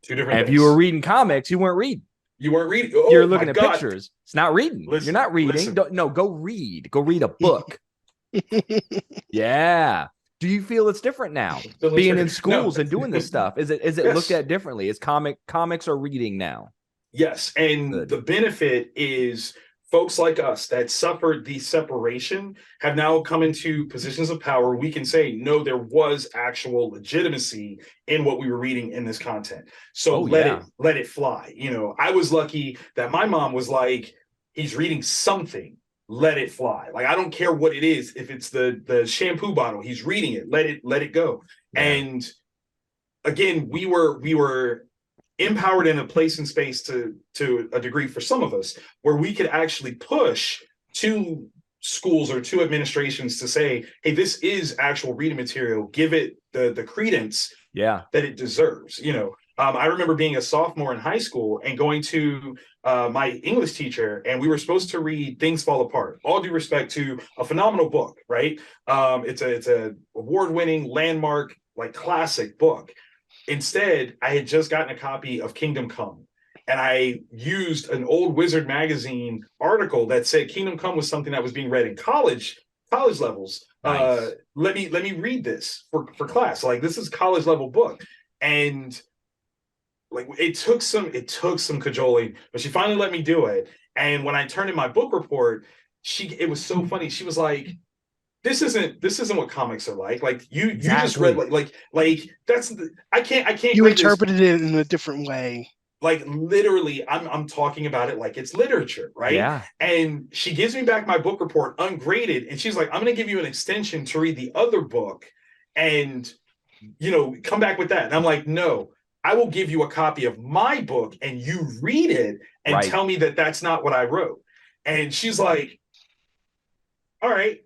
Two different things. If you were reading comics, you weren't reading. You weren't reading. Oh, you're looking at pictures. It's not reading. You're not reading. Go read. Go read a book. Yeah. Do you feel it's different now? Being in schools and doing this stuff. Is it looked at differently? Is comics are reading now? Yes. And the benefit is folks like us that suffered the separation have now come into positions of power. We can say, no, there was actual legitimacy in what we were reading in this content. So let it fly. I was lucky that my mom was like, he's reading something. Let it fly. Like, I don't care what it is. If it's the shampoo bottle, he's reading it. Let it go. Yeah. And again, we were empowered in a place and space to a degree for some of us where we could actually push to schools or to administrations to say, hey, this is actual reading material. Give it the credence that it deserves. I remember being a sophomore in high school and going to my English teacher, and we were supposed to read Things Fall Apart. All due respect to a phenomenal book, right? It's a award-winning landmark, like classic book. Instead, I had just gotten a copy of Kingdom Come, and I used an old Wizard magazine article that said Kingdom Come was something that was being read in college levels. Nice. Let me read this for class. Like, this is college level book. And like, it took some cajoling, but she finally let me do it. And when I turned in my book report, it was so funny. She was like, this isn't what comics are like. Like, you just read like that's I can't. You interpreted it in a different way. Like, literally, I'm talking about it like it's literature, right? Yeah. And she gives me back my book report ungraded, and she's like, I'm going to give you an extension to read the other book, and come back with that. And I'm like, no, I will give you a copy of my book, and you read it and tell me that that's not what I wrote. And she's like, all right,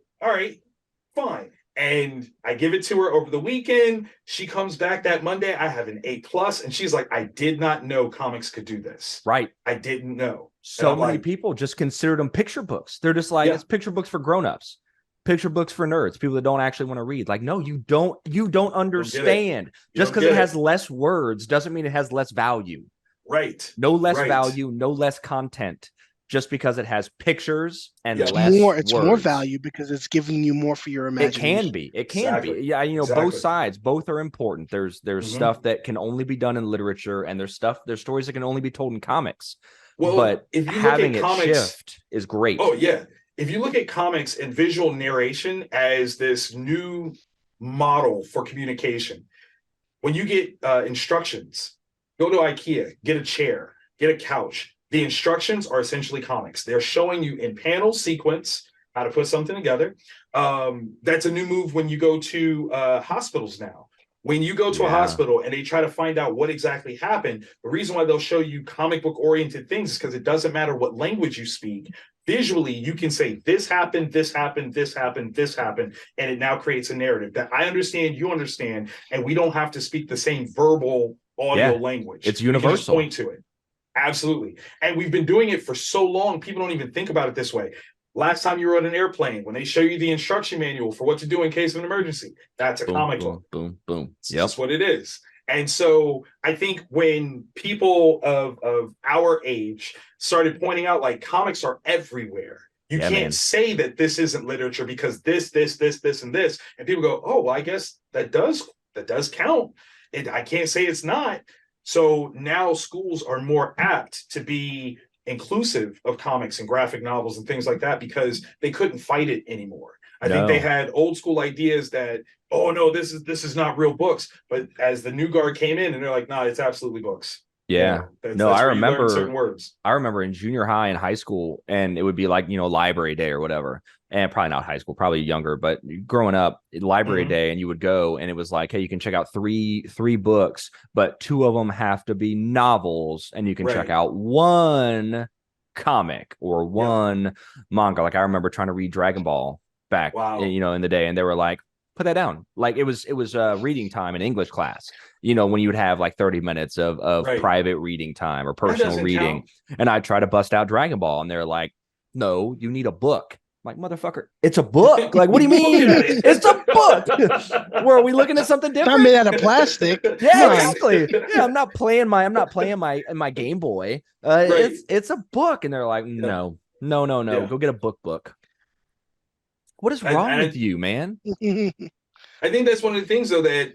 fine. And I give it to her over the weekend. She comes back that Monday. I have an A+, and she's like, I did not know comics could do this. Right. I didn't know. So many people just consider them picture books. They're just like, it's picture books for grownups, picture books for nerds, people that don't actually want to read. Like, no, you don't understand. Just because it has less words doesn't mean it has less value. Right. No less value, no less content. Just because it has pictures and less it's more value because it's giving you more for your imagination. It can be. Yeah, both sides, both are important. There's stuff that can only be done in literature, and there's stories that can only be told in comics. Well, but if you having look at it comics, shift is great. Oh yeah. If you look at comics and visual narration as this new model for communication, when you get instructions, go to IKEA, get a chair, get a couch. The instructions are essentially comics. They're showing you in panel sequence how to put something together. That's a new move when you go to hospitals now. When you go to a hospital and they try to find out what exactly happened, the reason why they'll show you comic book oriented things is because it doesn't matter what language you speak. Visually, you can say this happened, this happened, this happened, this happened, and it now creates a narrative that I understand, you understand, and we don't have to speak the same verbal audio language. It's universal. We can just point to it. Absolutely. And we've been doing it for so long, people don't even think about it this way. Last time you were on an airplane, when they show you the instruction manual for what to do in case of an emergency, that's a comic book. Boom, boom. That's what it is. And so I think when people of our age started pointing out, like, comics are everywhere. You can't say that this isn't literature because this, and this. And people go, oh, well, I guess that does count. And I can't say it's not. So now schools are more apt to be inclusive of comics and graphic novels and things like that because they couldn't fight it anymore. I think they had old school ideas that, oh no, this is not real books. But as the new guard came in and they're like, nah, it's absolutely books. Yeah. That's I remember certain words. I remember in junior high and high school, and it would be like, library day or whatever. And probably not high school, probably younger, but growing up, library day, and you would go and it was like, hey, you can check out three books, but 2 of them have to be novels, and you can check out 1 comic or 1 manga. Like, I remember trying to read Dragon Ball back, in the day, and they were like, put that down. Like it was reading time in English class. You know, when you would have like 30 minutes of Right. private reading time or That personal doesn't reading. count. And I try to bust out Dragon Ball, and they're like, no, you need a book. I'm like, motherfucker, it's a book. Like, what do you mean? It's a book. Where are we looking at something Not different? made out of plastic. Yeah, Come on. exactly. Yeah, I'm not playing my Game Boy. Right. It's a book, and they're like, no, Yeah. go get a book. What is wrong with you, man? I think that's one of the things, though, that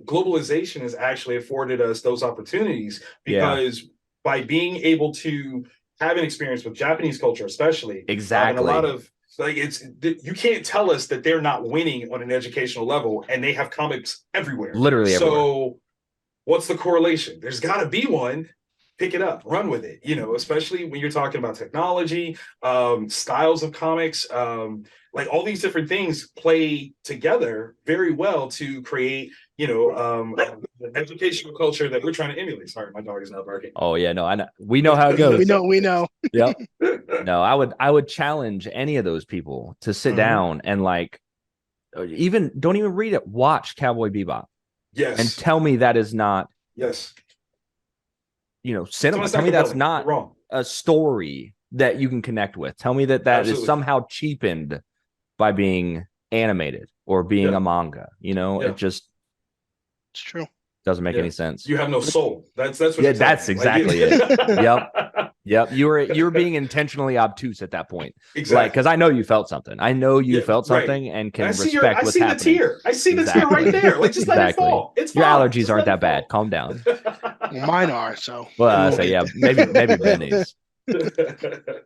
globalization has actually afforded us those opportunities, because by being able to have an experience with Japanese culture, especially, Exactly. and a lot of like, you can't tell us that they're not winning on an educational level, and they have comics everywhere, Literally everywhere. So what's the correlation? There's got to be one. Pick it up, run with it, you know, especially when you're talking about technology, styles of comics, like all these different things play together very well to create, you know, an educational culture that we're trying to emulate. Sorry, my dog is now barking. Oh yeah, no, I know. We know how it goes. we know. Yep. No, I would challenge any of those people to sit down and like, even don't even read it. Watch Cowboy Bebop. Yes. And tell me that is not. Yes. You know, cinema. So Tell me that's compelling. not Wrong. a story that you can connect with. Tell me that Absolutely. is somehow cheapened by being animated or being a manga. You know, it just It's true. doesn't make any sense. You have no soul. That's what. Yeah, that's exactly it. Yep. You were being intentionally obtuse at that point. Exactly. Like, because I know you felt something. I know you felt something and can respect what's happening. I see the tear. I see the tear right there. Like, just let it fall. It's your fine. allergies Just aren't that bad. Calm down. Well, mine are, so. Well, I say maybe Benny's.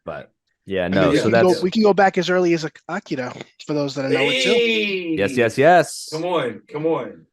But yeah, no. I mean, so we can go back as early as Akira for those that know it too. Yes. Come on.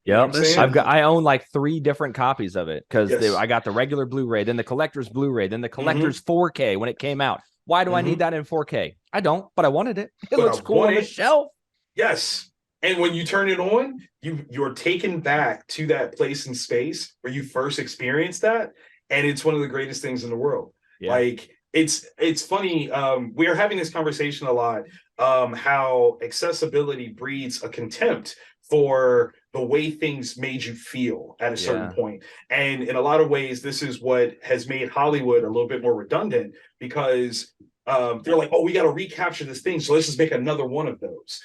Yep. You know I own like 3 different copies of it, because I got the regular Blu-ray, then the collector's Blu-ray, then the collector's 4K when it came out. Why do I need that in 4K? I don't, but I wanted it. It looks cool on the shelf. Yes. And when you turn it on, you're taken back to that place and space where you first experienced that. And it's one of the greatest things in the world. Yeah. Like, it's funny. We are having this conversation a lot, how accessibility breeds a contempt for the way things made you feel at a certain point. And in a lot of ways, this is what has made Hollywood a little bit more redundant, because they're like, oh, we got to recapture this thing, so let's just make another one of those.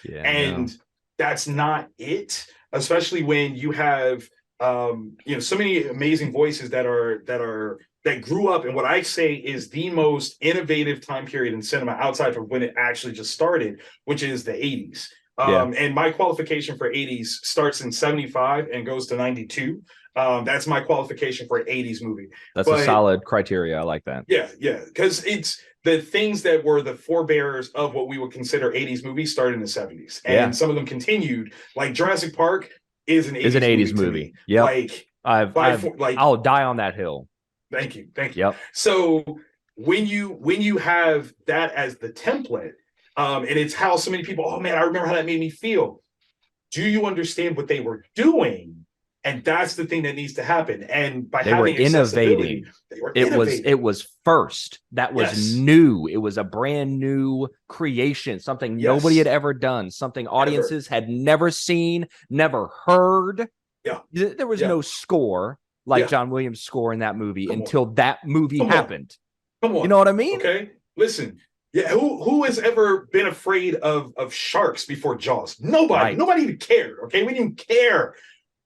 That's not it, especially when you have so many amazing voices that grew up in what I say is the most innovative time period in cinema outside from when it actually just started, which is the 80s. And my qualification for 80s starts in 75 and goes to 92. That's my qualification for an 80s movie. That's a solid criteria. I like that. Yeah, because it's the things that were the forebearers of what we would consider 80s movies started in the 70s. And some of them continued. Like Jurassic Park is an 80s movie. Yeah. Like, I'll die on that hill. Thank you. Yep. So when you have that as the template, and it's how so many people, oh man, I remember how that made me feel. Do you understand what they were doing? And that's the thing that needs to happen. And by having innovating, it was first. That was new. It was a brand new creation, something nobody had ever done, something audiences had never seen, never heard. Yeah. There was no score like John Williams' score in that movie until that movie happened. Come on. You know what I mean? Okay. Listen. Yeah, who has ever been afraid of sharks before Jaws? Nobody. Right. Nobody even cared. Okay, we didn't care.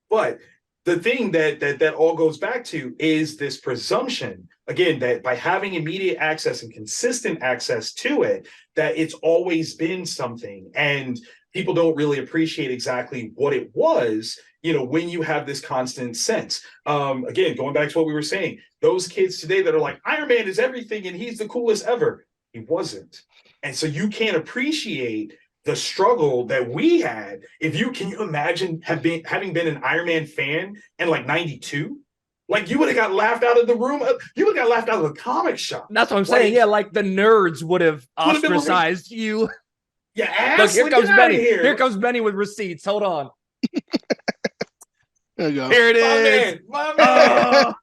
But the thing that all goes back to is this presumption, again, that by having immediate access and consistent access to it, that it's always been something. And people don't really appreciate exactly what it was, when you have this constant sense. Again, going back to what we were saying, those kids today that are like, Iron Man is everything and he's the coolest ever. He wasn't. And so you can't appreciate the struggle that we had. Can you imagine having been an Iron Man fan in like 92? Like, you would have got laughed out of the room. You would have got laughed out of the comic shop. That's what I'm saying. Yeah, like the nerds would have ostracized you. Yeah, look, here comes Benny. Here comes Benny with receipts. Hold on. There you go. Here it is. My man.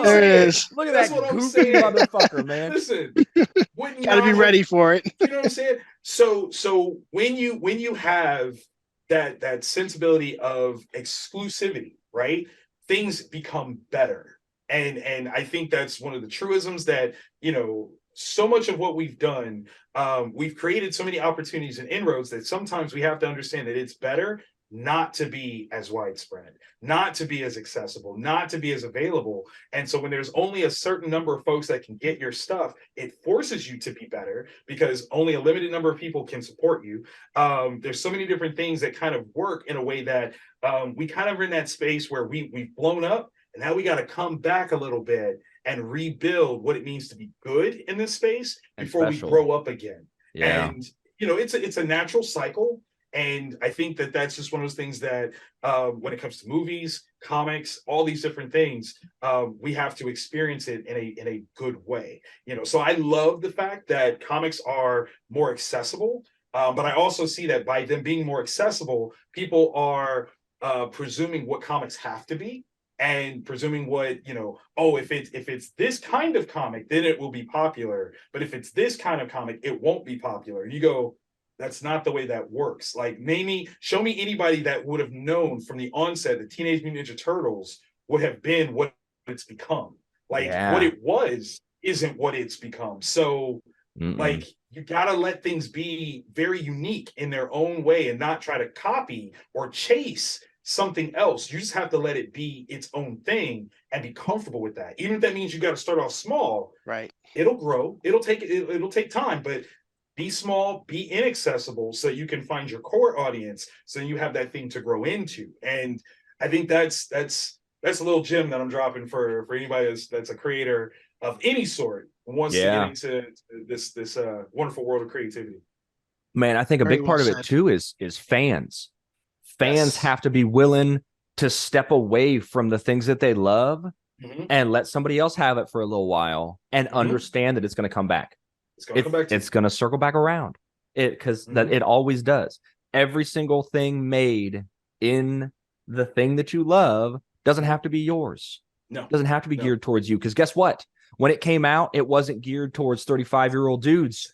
There it is. Look at that goofy motherfucker, man. Listen, gotta be ready for it. You know what I'm saying? So when you have that sensibility of exclusivity, right? Things become better. And I think that's one of the truisms that, so much of what we've done, we've created so many opportunities and inroads that sometimes we have to understand that it's better not to be as widespread, not to be as accessible, not to be as available. And so when there's only a certain number of folks that can get your stuff, it forces you to be better because only a limited number of people can support you. There's so many different things that kind of work in a way that we kind of are in that space where we've blown up, and now we got to come back a little bit and rebuild what it means to be good in this space before we grow up again. Yeah. And it's a natural cycle. And I think that that's just one of those things that when it comes to movies, comics, all these different things, we have to experience it in a good way. So I love the fact that comics are more accessible, but I also see that by them being more accessible, people are presuming what comics have to be, and presuming what, if it's this kind of comic, then it will be popular. But if it's this kind of comic, it won't be popular. And you go, that's not the way that works. Like, show me anybody that would have known from the onset that Teenage Mutant Ninja Turtles would have been what it's become. Like, what it was isn't what it's become. So, like, you gotta let things be very unique in their own way and not try to copy or chase something else. You just have to let it be its own thing and be comfortable with that. Even if that means you got to start off small, right? It'll grow. It'll take time, but be small, be inaccessible so you can find your core audience, so you have that thing to grow into. And I think that's a little gem that I'm dropping for anybody that's a creator of any sort and wants to get into this wonderful world of creativity. Man, I think a big part of it too is fans. Fans have to be willing to step away from the things that they love and let somebody else have it for a little while and understand that it's going to come back. It's going to circle back around because that it always does. Every single thing made in the thing that you love doesn't have to be yours. No, it doesn't have to be geared towards you. Because guess what? When it came out, it wasn't geared towards 35-year-old dudes.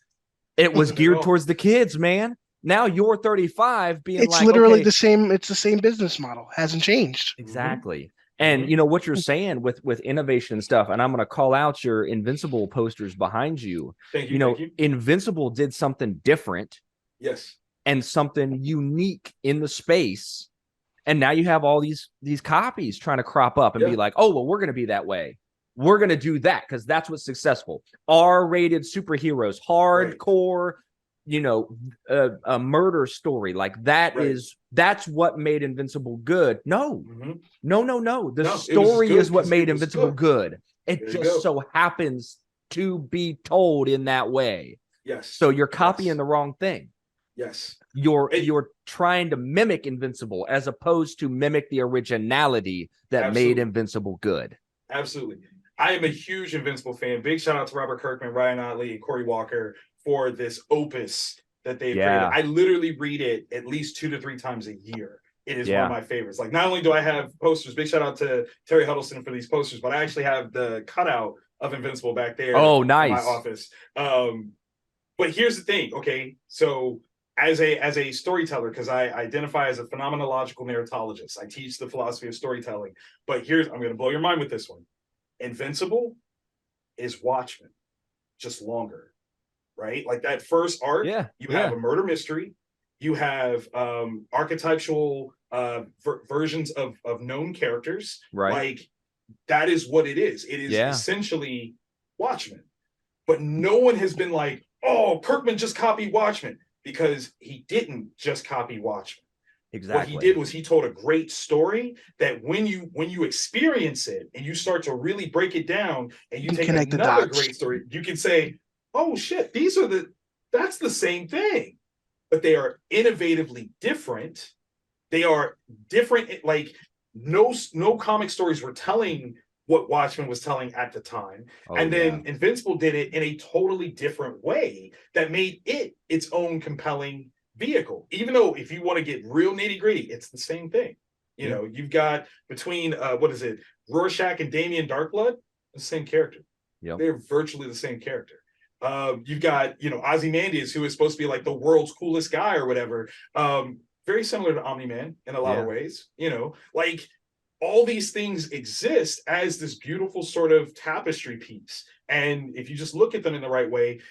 It was geared towards the kids, man. Now you're 35 being it's literally the same. It's the same business model. Hasn't changed. Exactly. And what you're saying with innovation and stuff, and I'm going to call out your Invincible posters behind you. Thank you. Thank you. Invincible did something different. Yes. And something unique in the space. And now you have all these copies trying to crop up and be like, oh, well, we're going to be that way. We're going to do that because that's what's successful. R-rated superheroes, hardcore, a murder story like that that's what made Invincible good. No. The story is what made Invincible good. It just so happens to be told in that way. Yes. So you're copying the wrong thing. Yes. You're trying to mimic Invincible as opposed to mimic the originality that made Invincible good. Absolutely. I am a huge Invincible fan. Big shout out to Robert Kirkman, Ryan Ottley, and Cory Walker for this opus that they've created. I literally read it at least 2 to 3 times a year. It is one of my favorites. Like, not only do I have posters, big shout out to Terry Huddleston for these posters, but I actually have the cutout of Invincible back there. Oh, nice. In my office. But here's the thing. Okay. So as a storyteller, because I identify as a phenomenological narratologist, I teach the philosophy of storytelling. But I'm going to blow your mind with this one. Invincible is Watchmen, just longer. Right? Like that first arc, you have a murder mystery, you have archetypal versions of known characters. Right. Like, that is what it is. It is essentially Watchmen. But no one has been like, oh, Kirkman just copied Watchmen, because he didn't just copy Watchmen. Exactly. What he did was he told a great story that when you experience it and you start to really break it down and you take another great story, you can say, oh shit, that's the same thing, but they are innovatively different. They are different. Like, no comic stories were telling what Watchmen was telling at the time. And then Invincible did it in a totally different way that made it its own compelling vehicle. Even though if you want to get real nitty gritty, it's the same thing. You've got between Rorschach and Damien Darkblood, the same character. They're virtually the same character. You've got, Ozymandias, who is supposed to be like the world's coolest guy or whatever. very similar to Omni-Man in a lot of Yeah. ways. You know, like all these things exist as this beautiful sort of tapestry piece. And if you just look at them in the right way,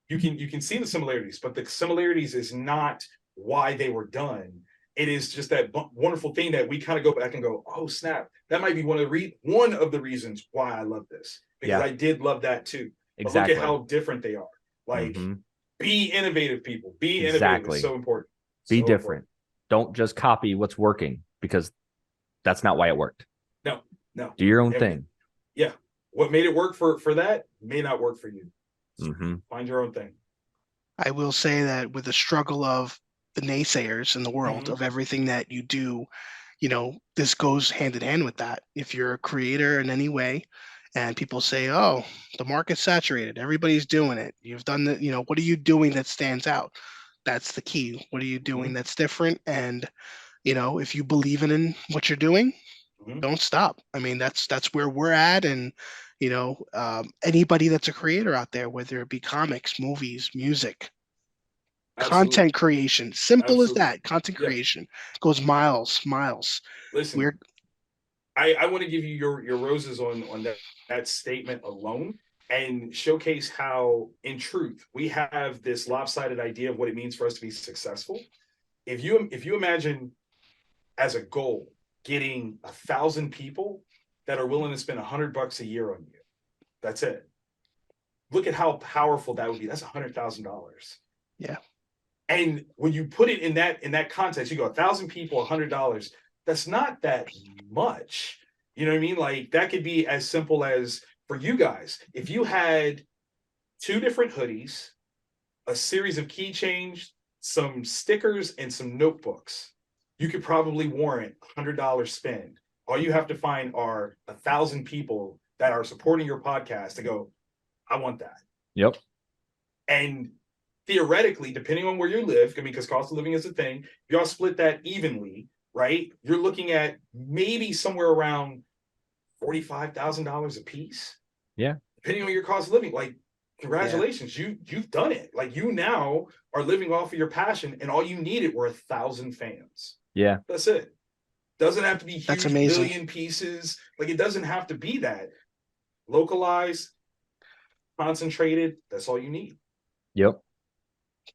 you can see the similarities, but the similarities is not why they were done. It is just that wonderful thing that we kind of go back and go, oh snap, that might be one of the reasons why I love this, because Yeah. I did love that too. But Exactly. look at how different they are. Like, be innovative, people. Be innovative. Exactly. It's so important. Be So different. important. Don't just copy what's working, because that's not why it worked. No. Do your own thing. Yeah. What made it work for that may not work for you. Mm-hmm. Find your own thing. I will say that with the struggle of the naysayers in the world of everything that you do, you know, this goes hand in hand with that. If you're a creator in any way and people say, oh, the market's saturated, everybody's doing it. You've done the, you know, what are you doing that stands out? That's the key. What are you doing that's different? And, you know, if you believe in what you're doing, don't stop. I mean, that's where we're at. And, you know, anybody that's a creator out there, whether it be comics, movies, music, content creation, simple as that, content creation goes miles. Listen, We're I want to give you your roses on that statement alone, and showcase how, in truth, we have this lopsided idea of what it means for us to be successful. If you imagine as a goal getting 1,000 people that are willing to spend $100 a year on you, that's it. Look at how powerful that would be. That's $100,000. Yeah. And when you put it in that context, you go 1,000 people, $100. That's not that much. You know what I mean? Like, that could be as simple as, for you guys, if you had 2 different hoodies, a series of keychains, some stickers, and some notebooks, you could probably warrant $100 spend. All you have to find are 1,000 people that are supporting your podcast to go, I want that. Yep. And theoretically, depending on where you live, I mean, because cost of living is a thing, if y'all split that evenly, right? You're looking at maybe somewhere around $45,000 a piece. Yeah. Depending on your cost of living. Like, congratulations, you've done it. Like, you now are living off of your passion, and all you needed were 1,000 fans. Yeah. That's it. Doesn't have to be huge, That's amazing. billion pieces. Like, it doesn't have to be that. Localized, concentrated, that's all you need. Yep.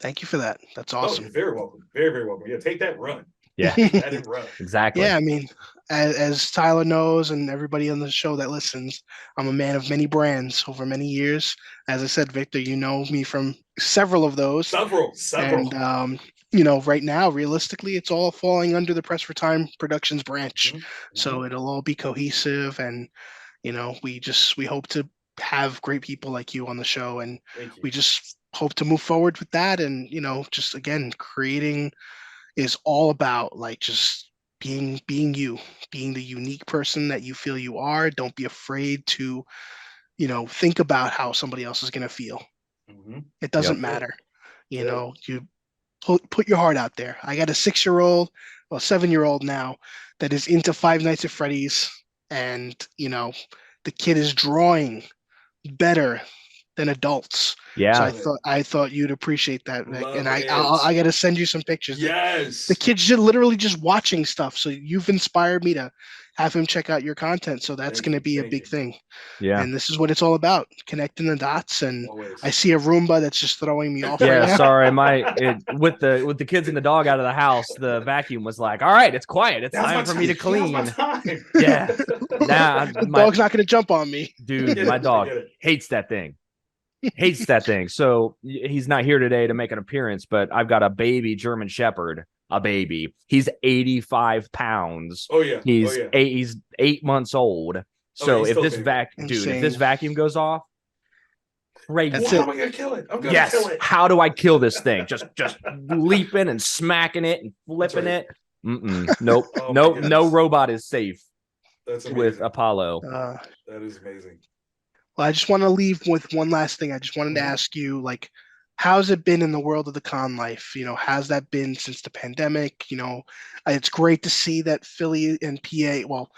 Thank you for that. That's Oh, awesome. you're very welcome. Very, very welcome. Yeah, take that, run. Yeah. That and run. Exactly. Yeah, I mean, as Tyler knows and everybody on the show that listens, I'm a man of many brands over many years. As I said, Victor, you know me from several of those. Several. And, you know, right now, realistically, it's all falling under the Press for Time Productions branch. So it'll all be cohesive. And, you know, we hope to have great people like you on the show. And we just hope to move forward with that. And, you know, just, again, creating is all about, like, just being you, being the unique person that you feel you are. Don't be afraid to, you know, think about how somebody else is going to feel. It doesn't matter. You know, you put your heart out there. I got a 6-year-old, well, 7-year-old now, that is into Five Nights at Freddy's, and, you know, the kid is drawing better than adults. Yeah. So I thought you'd appreciate that, Vic. Love And it. I got to send you some pictures. Yes. The kid's just literally just watching stuff. So you've inspired me to have him check out your content. So that's going to be a big thing. Yeah. And this is what it's all about, connecting the dots. And Always. I see a Roomba that's just throwing me off. Yeah, right now. sorry. With the kids and the dog out of the house, the vacuum was like, all right, it's quiet. It's Now's time my for me to time. Now's clean. my time. Yeah. Nah, The dog's not going to jump on me. dude, my dog hates that thing. Hates that thing. So he's not here today to make an appearance, but I've got a baby German Shepherd, a baby. He's 85 pounds. Oh yeah. He's 8 months old. So he's if still this vacuum goes off, crazy. That's How it. am I gonna kill it? I'm gonna kill it. How do I kill this thing? Just leaping and smacking it and flipping it. Nope. Oh, no robot is safe That's amazing. with Apollo. That is amazing. Well, I just want to leave with one last thing. I just wanted to ask you, like, how's it been in the world of the con life? You know, has that been since the pandemic? You know, it's great to see that Philly and PA, well,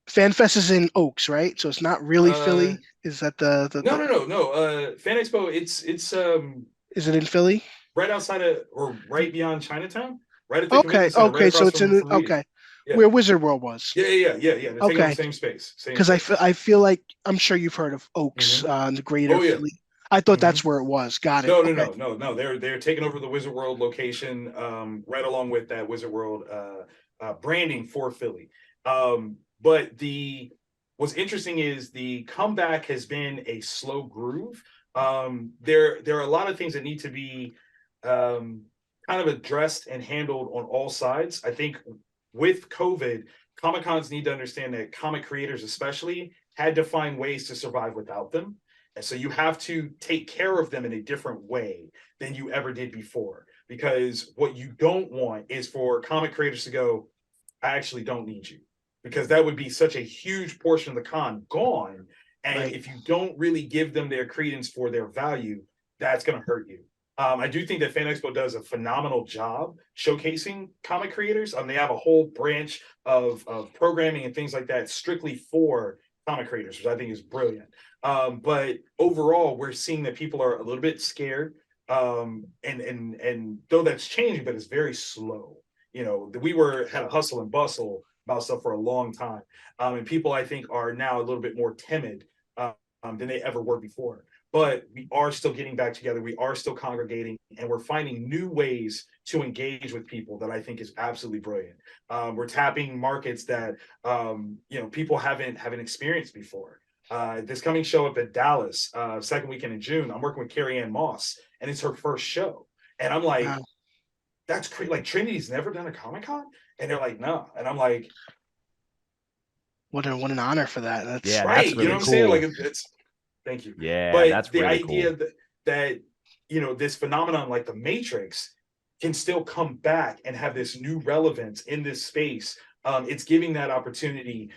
FanFest is in Oaks, right? So it's not really Philly. Is that the No. Fan Expo, it's is it in Philly? right outside of, or right beyond Chinatown, right at the Okay, convention center, right okay, so across it's in from Reading. okay, Yeah. where Wizard World was. Yeah. They're taking over Okay, the same space. Same because space. I feel like I'm sure you've heard of Oaks, Mhm. the Greater Oh yeah. Philly. I thought Mhm. that's where it was. Got it. Okay. No. They're taking over the Wizard World location, right along with that Wizard World branding for Philly. But what's interesting is the comeback has been a slow groove. There are a lot of things that need to be kind of addressed and handled on all sides. I think with COVID, Comic Cons need to understand that comic creators, especially, had to find ways to survive without them. And so you have to take care of them in a different way than you ever did before. Because what you don't want is for comic creators to go, I actually don't need you. Because that would be such a huge portion of the con gone. And Right. if you don't really give them their credence for their value, that's going to hurt you. I do think that Fan Expo does a phenomenal job showcasing comic creators. They have a whole branch of programming and things like that strictly for comic creators, which I think is brilliant. But overall, we're seeing that people are a little bit scared. And though that's changing, but it's very slow. You know, we had a hustle and bustle about stuff for a long time. And people, I think, are now a little bit more timid than they ever were before. But we are still getting back together. We are still congregating, and we're finding new ways to engage with people that I think is absolutely brilliant. We're tapping markets that people haven't experienced before. This coming show up at Dallas, second weekend in June, I'm working with Carrie Ann Moss, and it's her first show. And I'm like, Wow. that's crazy. Like, Trinity's never done a Comic-Con? And they're like, no. And I'm like, What an honor for that. That's Yeah, right. that's You know really what I'm saying? cool. Like, it's thank you. Yeah, But that's the really idea cool. that this phenomenon like the Matrix can still come back and have this new relevance in this space. It's giving that opportunity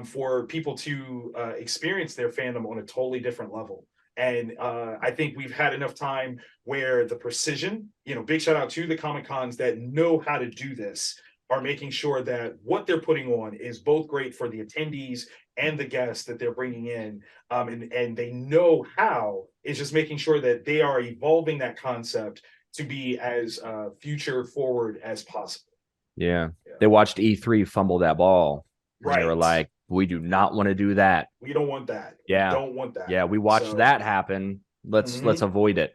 for people to experience their fandom on a totally different level. And I think we've had enough time where the precision, big shout out to the Comic Cons that know how to do this, are making sure that what they're putting on is both great for the attendees and the guests that they're bringing in. And they know how. It's just making sure that they are evolving that concept to be as future forward as possible. Yeah. They watched E3 fumble that ball. Right. They were like, we do not want to do that. We don't want that. Yeah. We don't want that. Yeah, we watched that happen. Let's avoid it.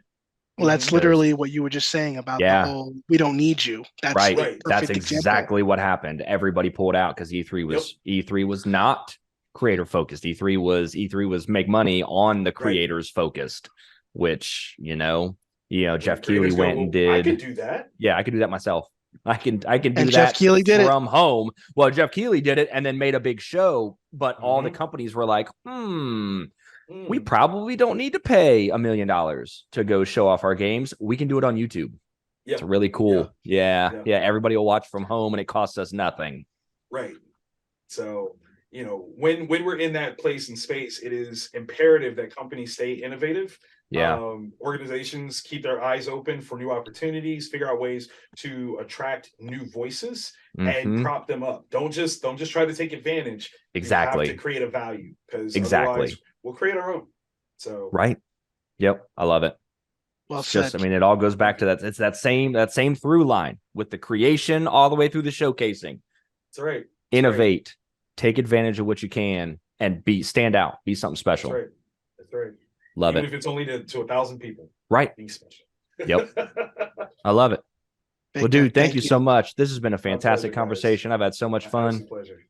well, that's literally what you were just saying about the whole "we don't need you." That's right. perfect That's example. exactly what happened. Everybody pulled out because E3 was not creator focused. E3 was make money on the creators focused, which Jeff Keighley went and did. I could do that. Yeah, I could do that myself. I can do and that Jeff Keighley did from home. Well, Jeff Keighley did it and then made a big show, but all the companies were like, we probably don't need to pay $1 million to go show off our games. We can do it on YouTube. Yeah. It's really cool. Yeah. Everybody will watch from home and it costs us nothing. Right. So, when we're in that place and space, it is imperative that companies stay innovative. Yeah. Organizations keep their eyes open for new opportunities, figure out ways to attract new voices and prop them up. Don't just try to take advantage. Exactly. You have to create a value, because otherwise we'll create our own. So right. Yep. I love it. Well said. It all goes back to that. It's that same through line with the creation all the way through the showcasing. That's right. Innovate, take advantage of what you can, and stand out, be something special. That's right. Love Even it. if it's only to 1,000 people. Right. Be special. Yep. I love it. Victor, well, dude, thank you so much. This has been a fantastic conversation. Guys. I've had so much fun. Pleasure.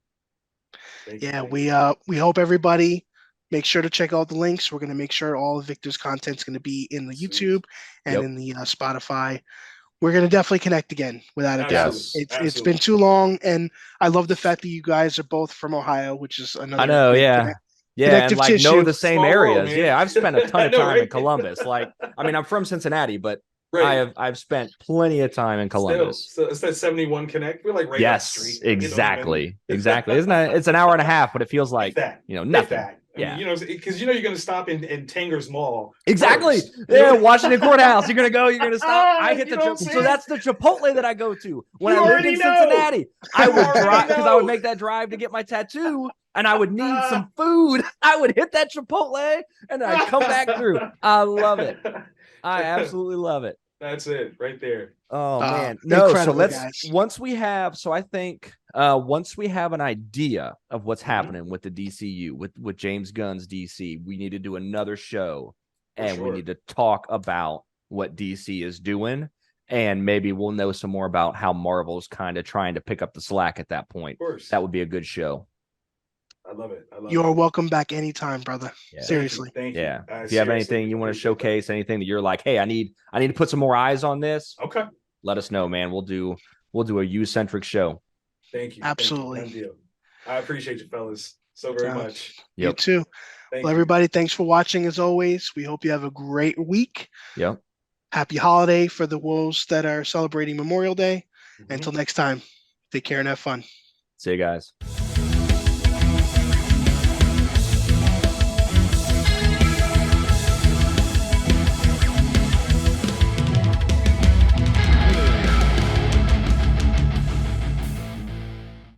We hope everybody make sure to check out the links. We're going to make sure all of Victor's content is going to be in the YouTube and in the Spotify. We're going to definitely connect again, without a doubt. It's been too long, and I love the fact that you guys are both from Ohio, which is another. I know, and like tissue. know the same Small areas. world, Yeah, I've spent a ton of time in right? Columbus. Like, I'm from Cincinnati, but I've spent plenty of time in Columbus. So it's that 71 connect. We're like right down the street. Exactly. Isn't that? It's an hour and a half, but it feels like nothing. I mean, because you're going to stop in Tanger's Mall. Exactly. First. Washington Courthouse. You're going to stop. I hit the so that's the Chipotle that I go to when I lived in Cincinnati. I would drive because I would make that drive to get my tattoo, and I would need some food. I would hit that Chipotle and I'd come back through. I love it. I absolutely love it. That's it right there. Oh man. No, so incredible, let's guys. once we have once we have an idea of what's happening with the DCU, with James Gunn's DC, we need to do another show and we need to talk about what DC is doing. And maybe we'll know some more about how Marvel's kind of trying to pick up the slack at that point. Of course. That would be a good show. I love it. You're welcome back anytime, brother. Yeah. Seriously. Thank you. Yeah. If you have anything you want to showcase, anything that you're like, hey, I need to put some more eyes on this. Okay. Let us know, man. We'll do a you-centric show. Thank you. Absolutely. Thank you. I appreciate you, fellas, so very much. You too. Thank well, you. everybody, thanks for watching as always. We hope you have a great week. Yep. Happy holiday for the wolves that are celebrating Memorial Day. Mhm. Until next time, take care and have fun. See you guys.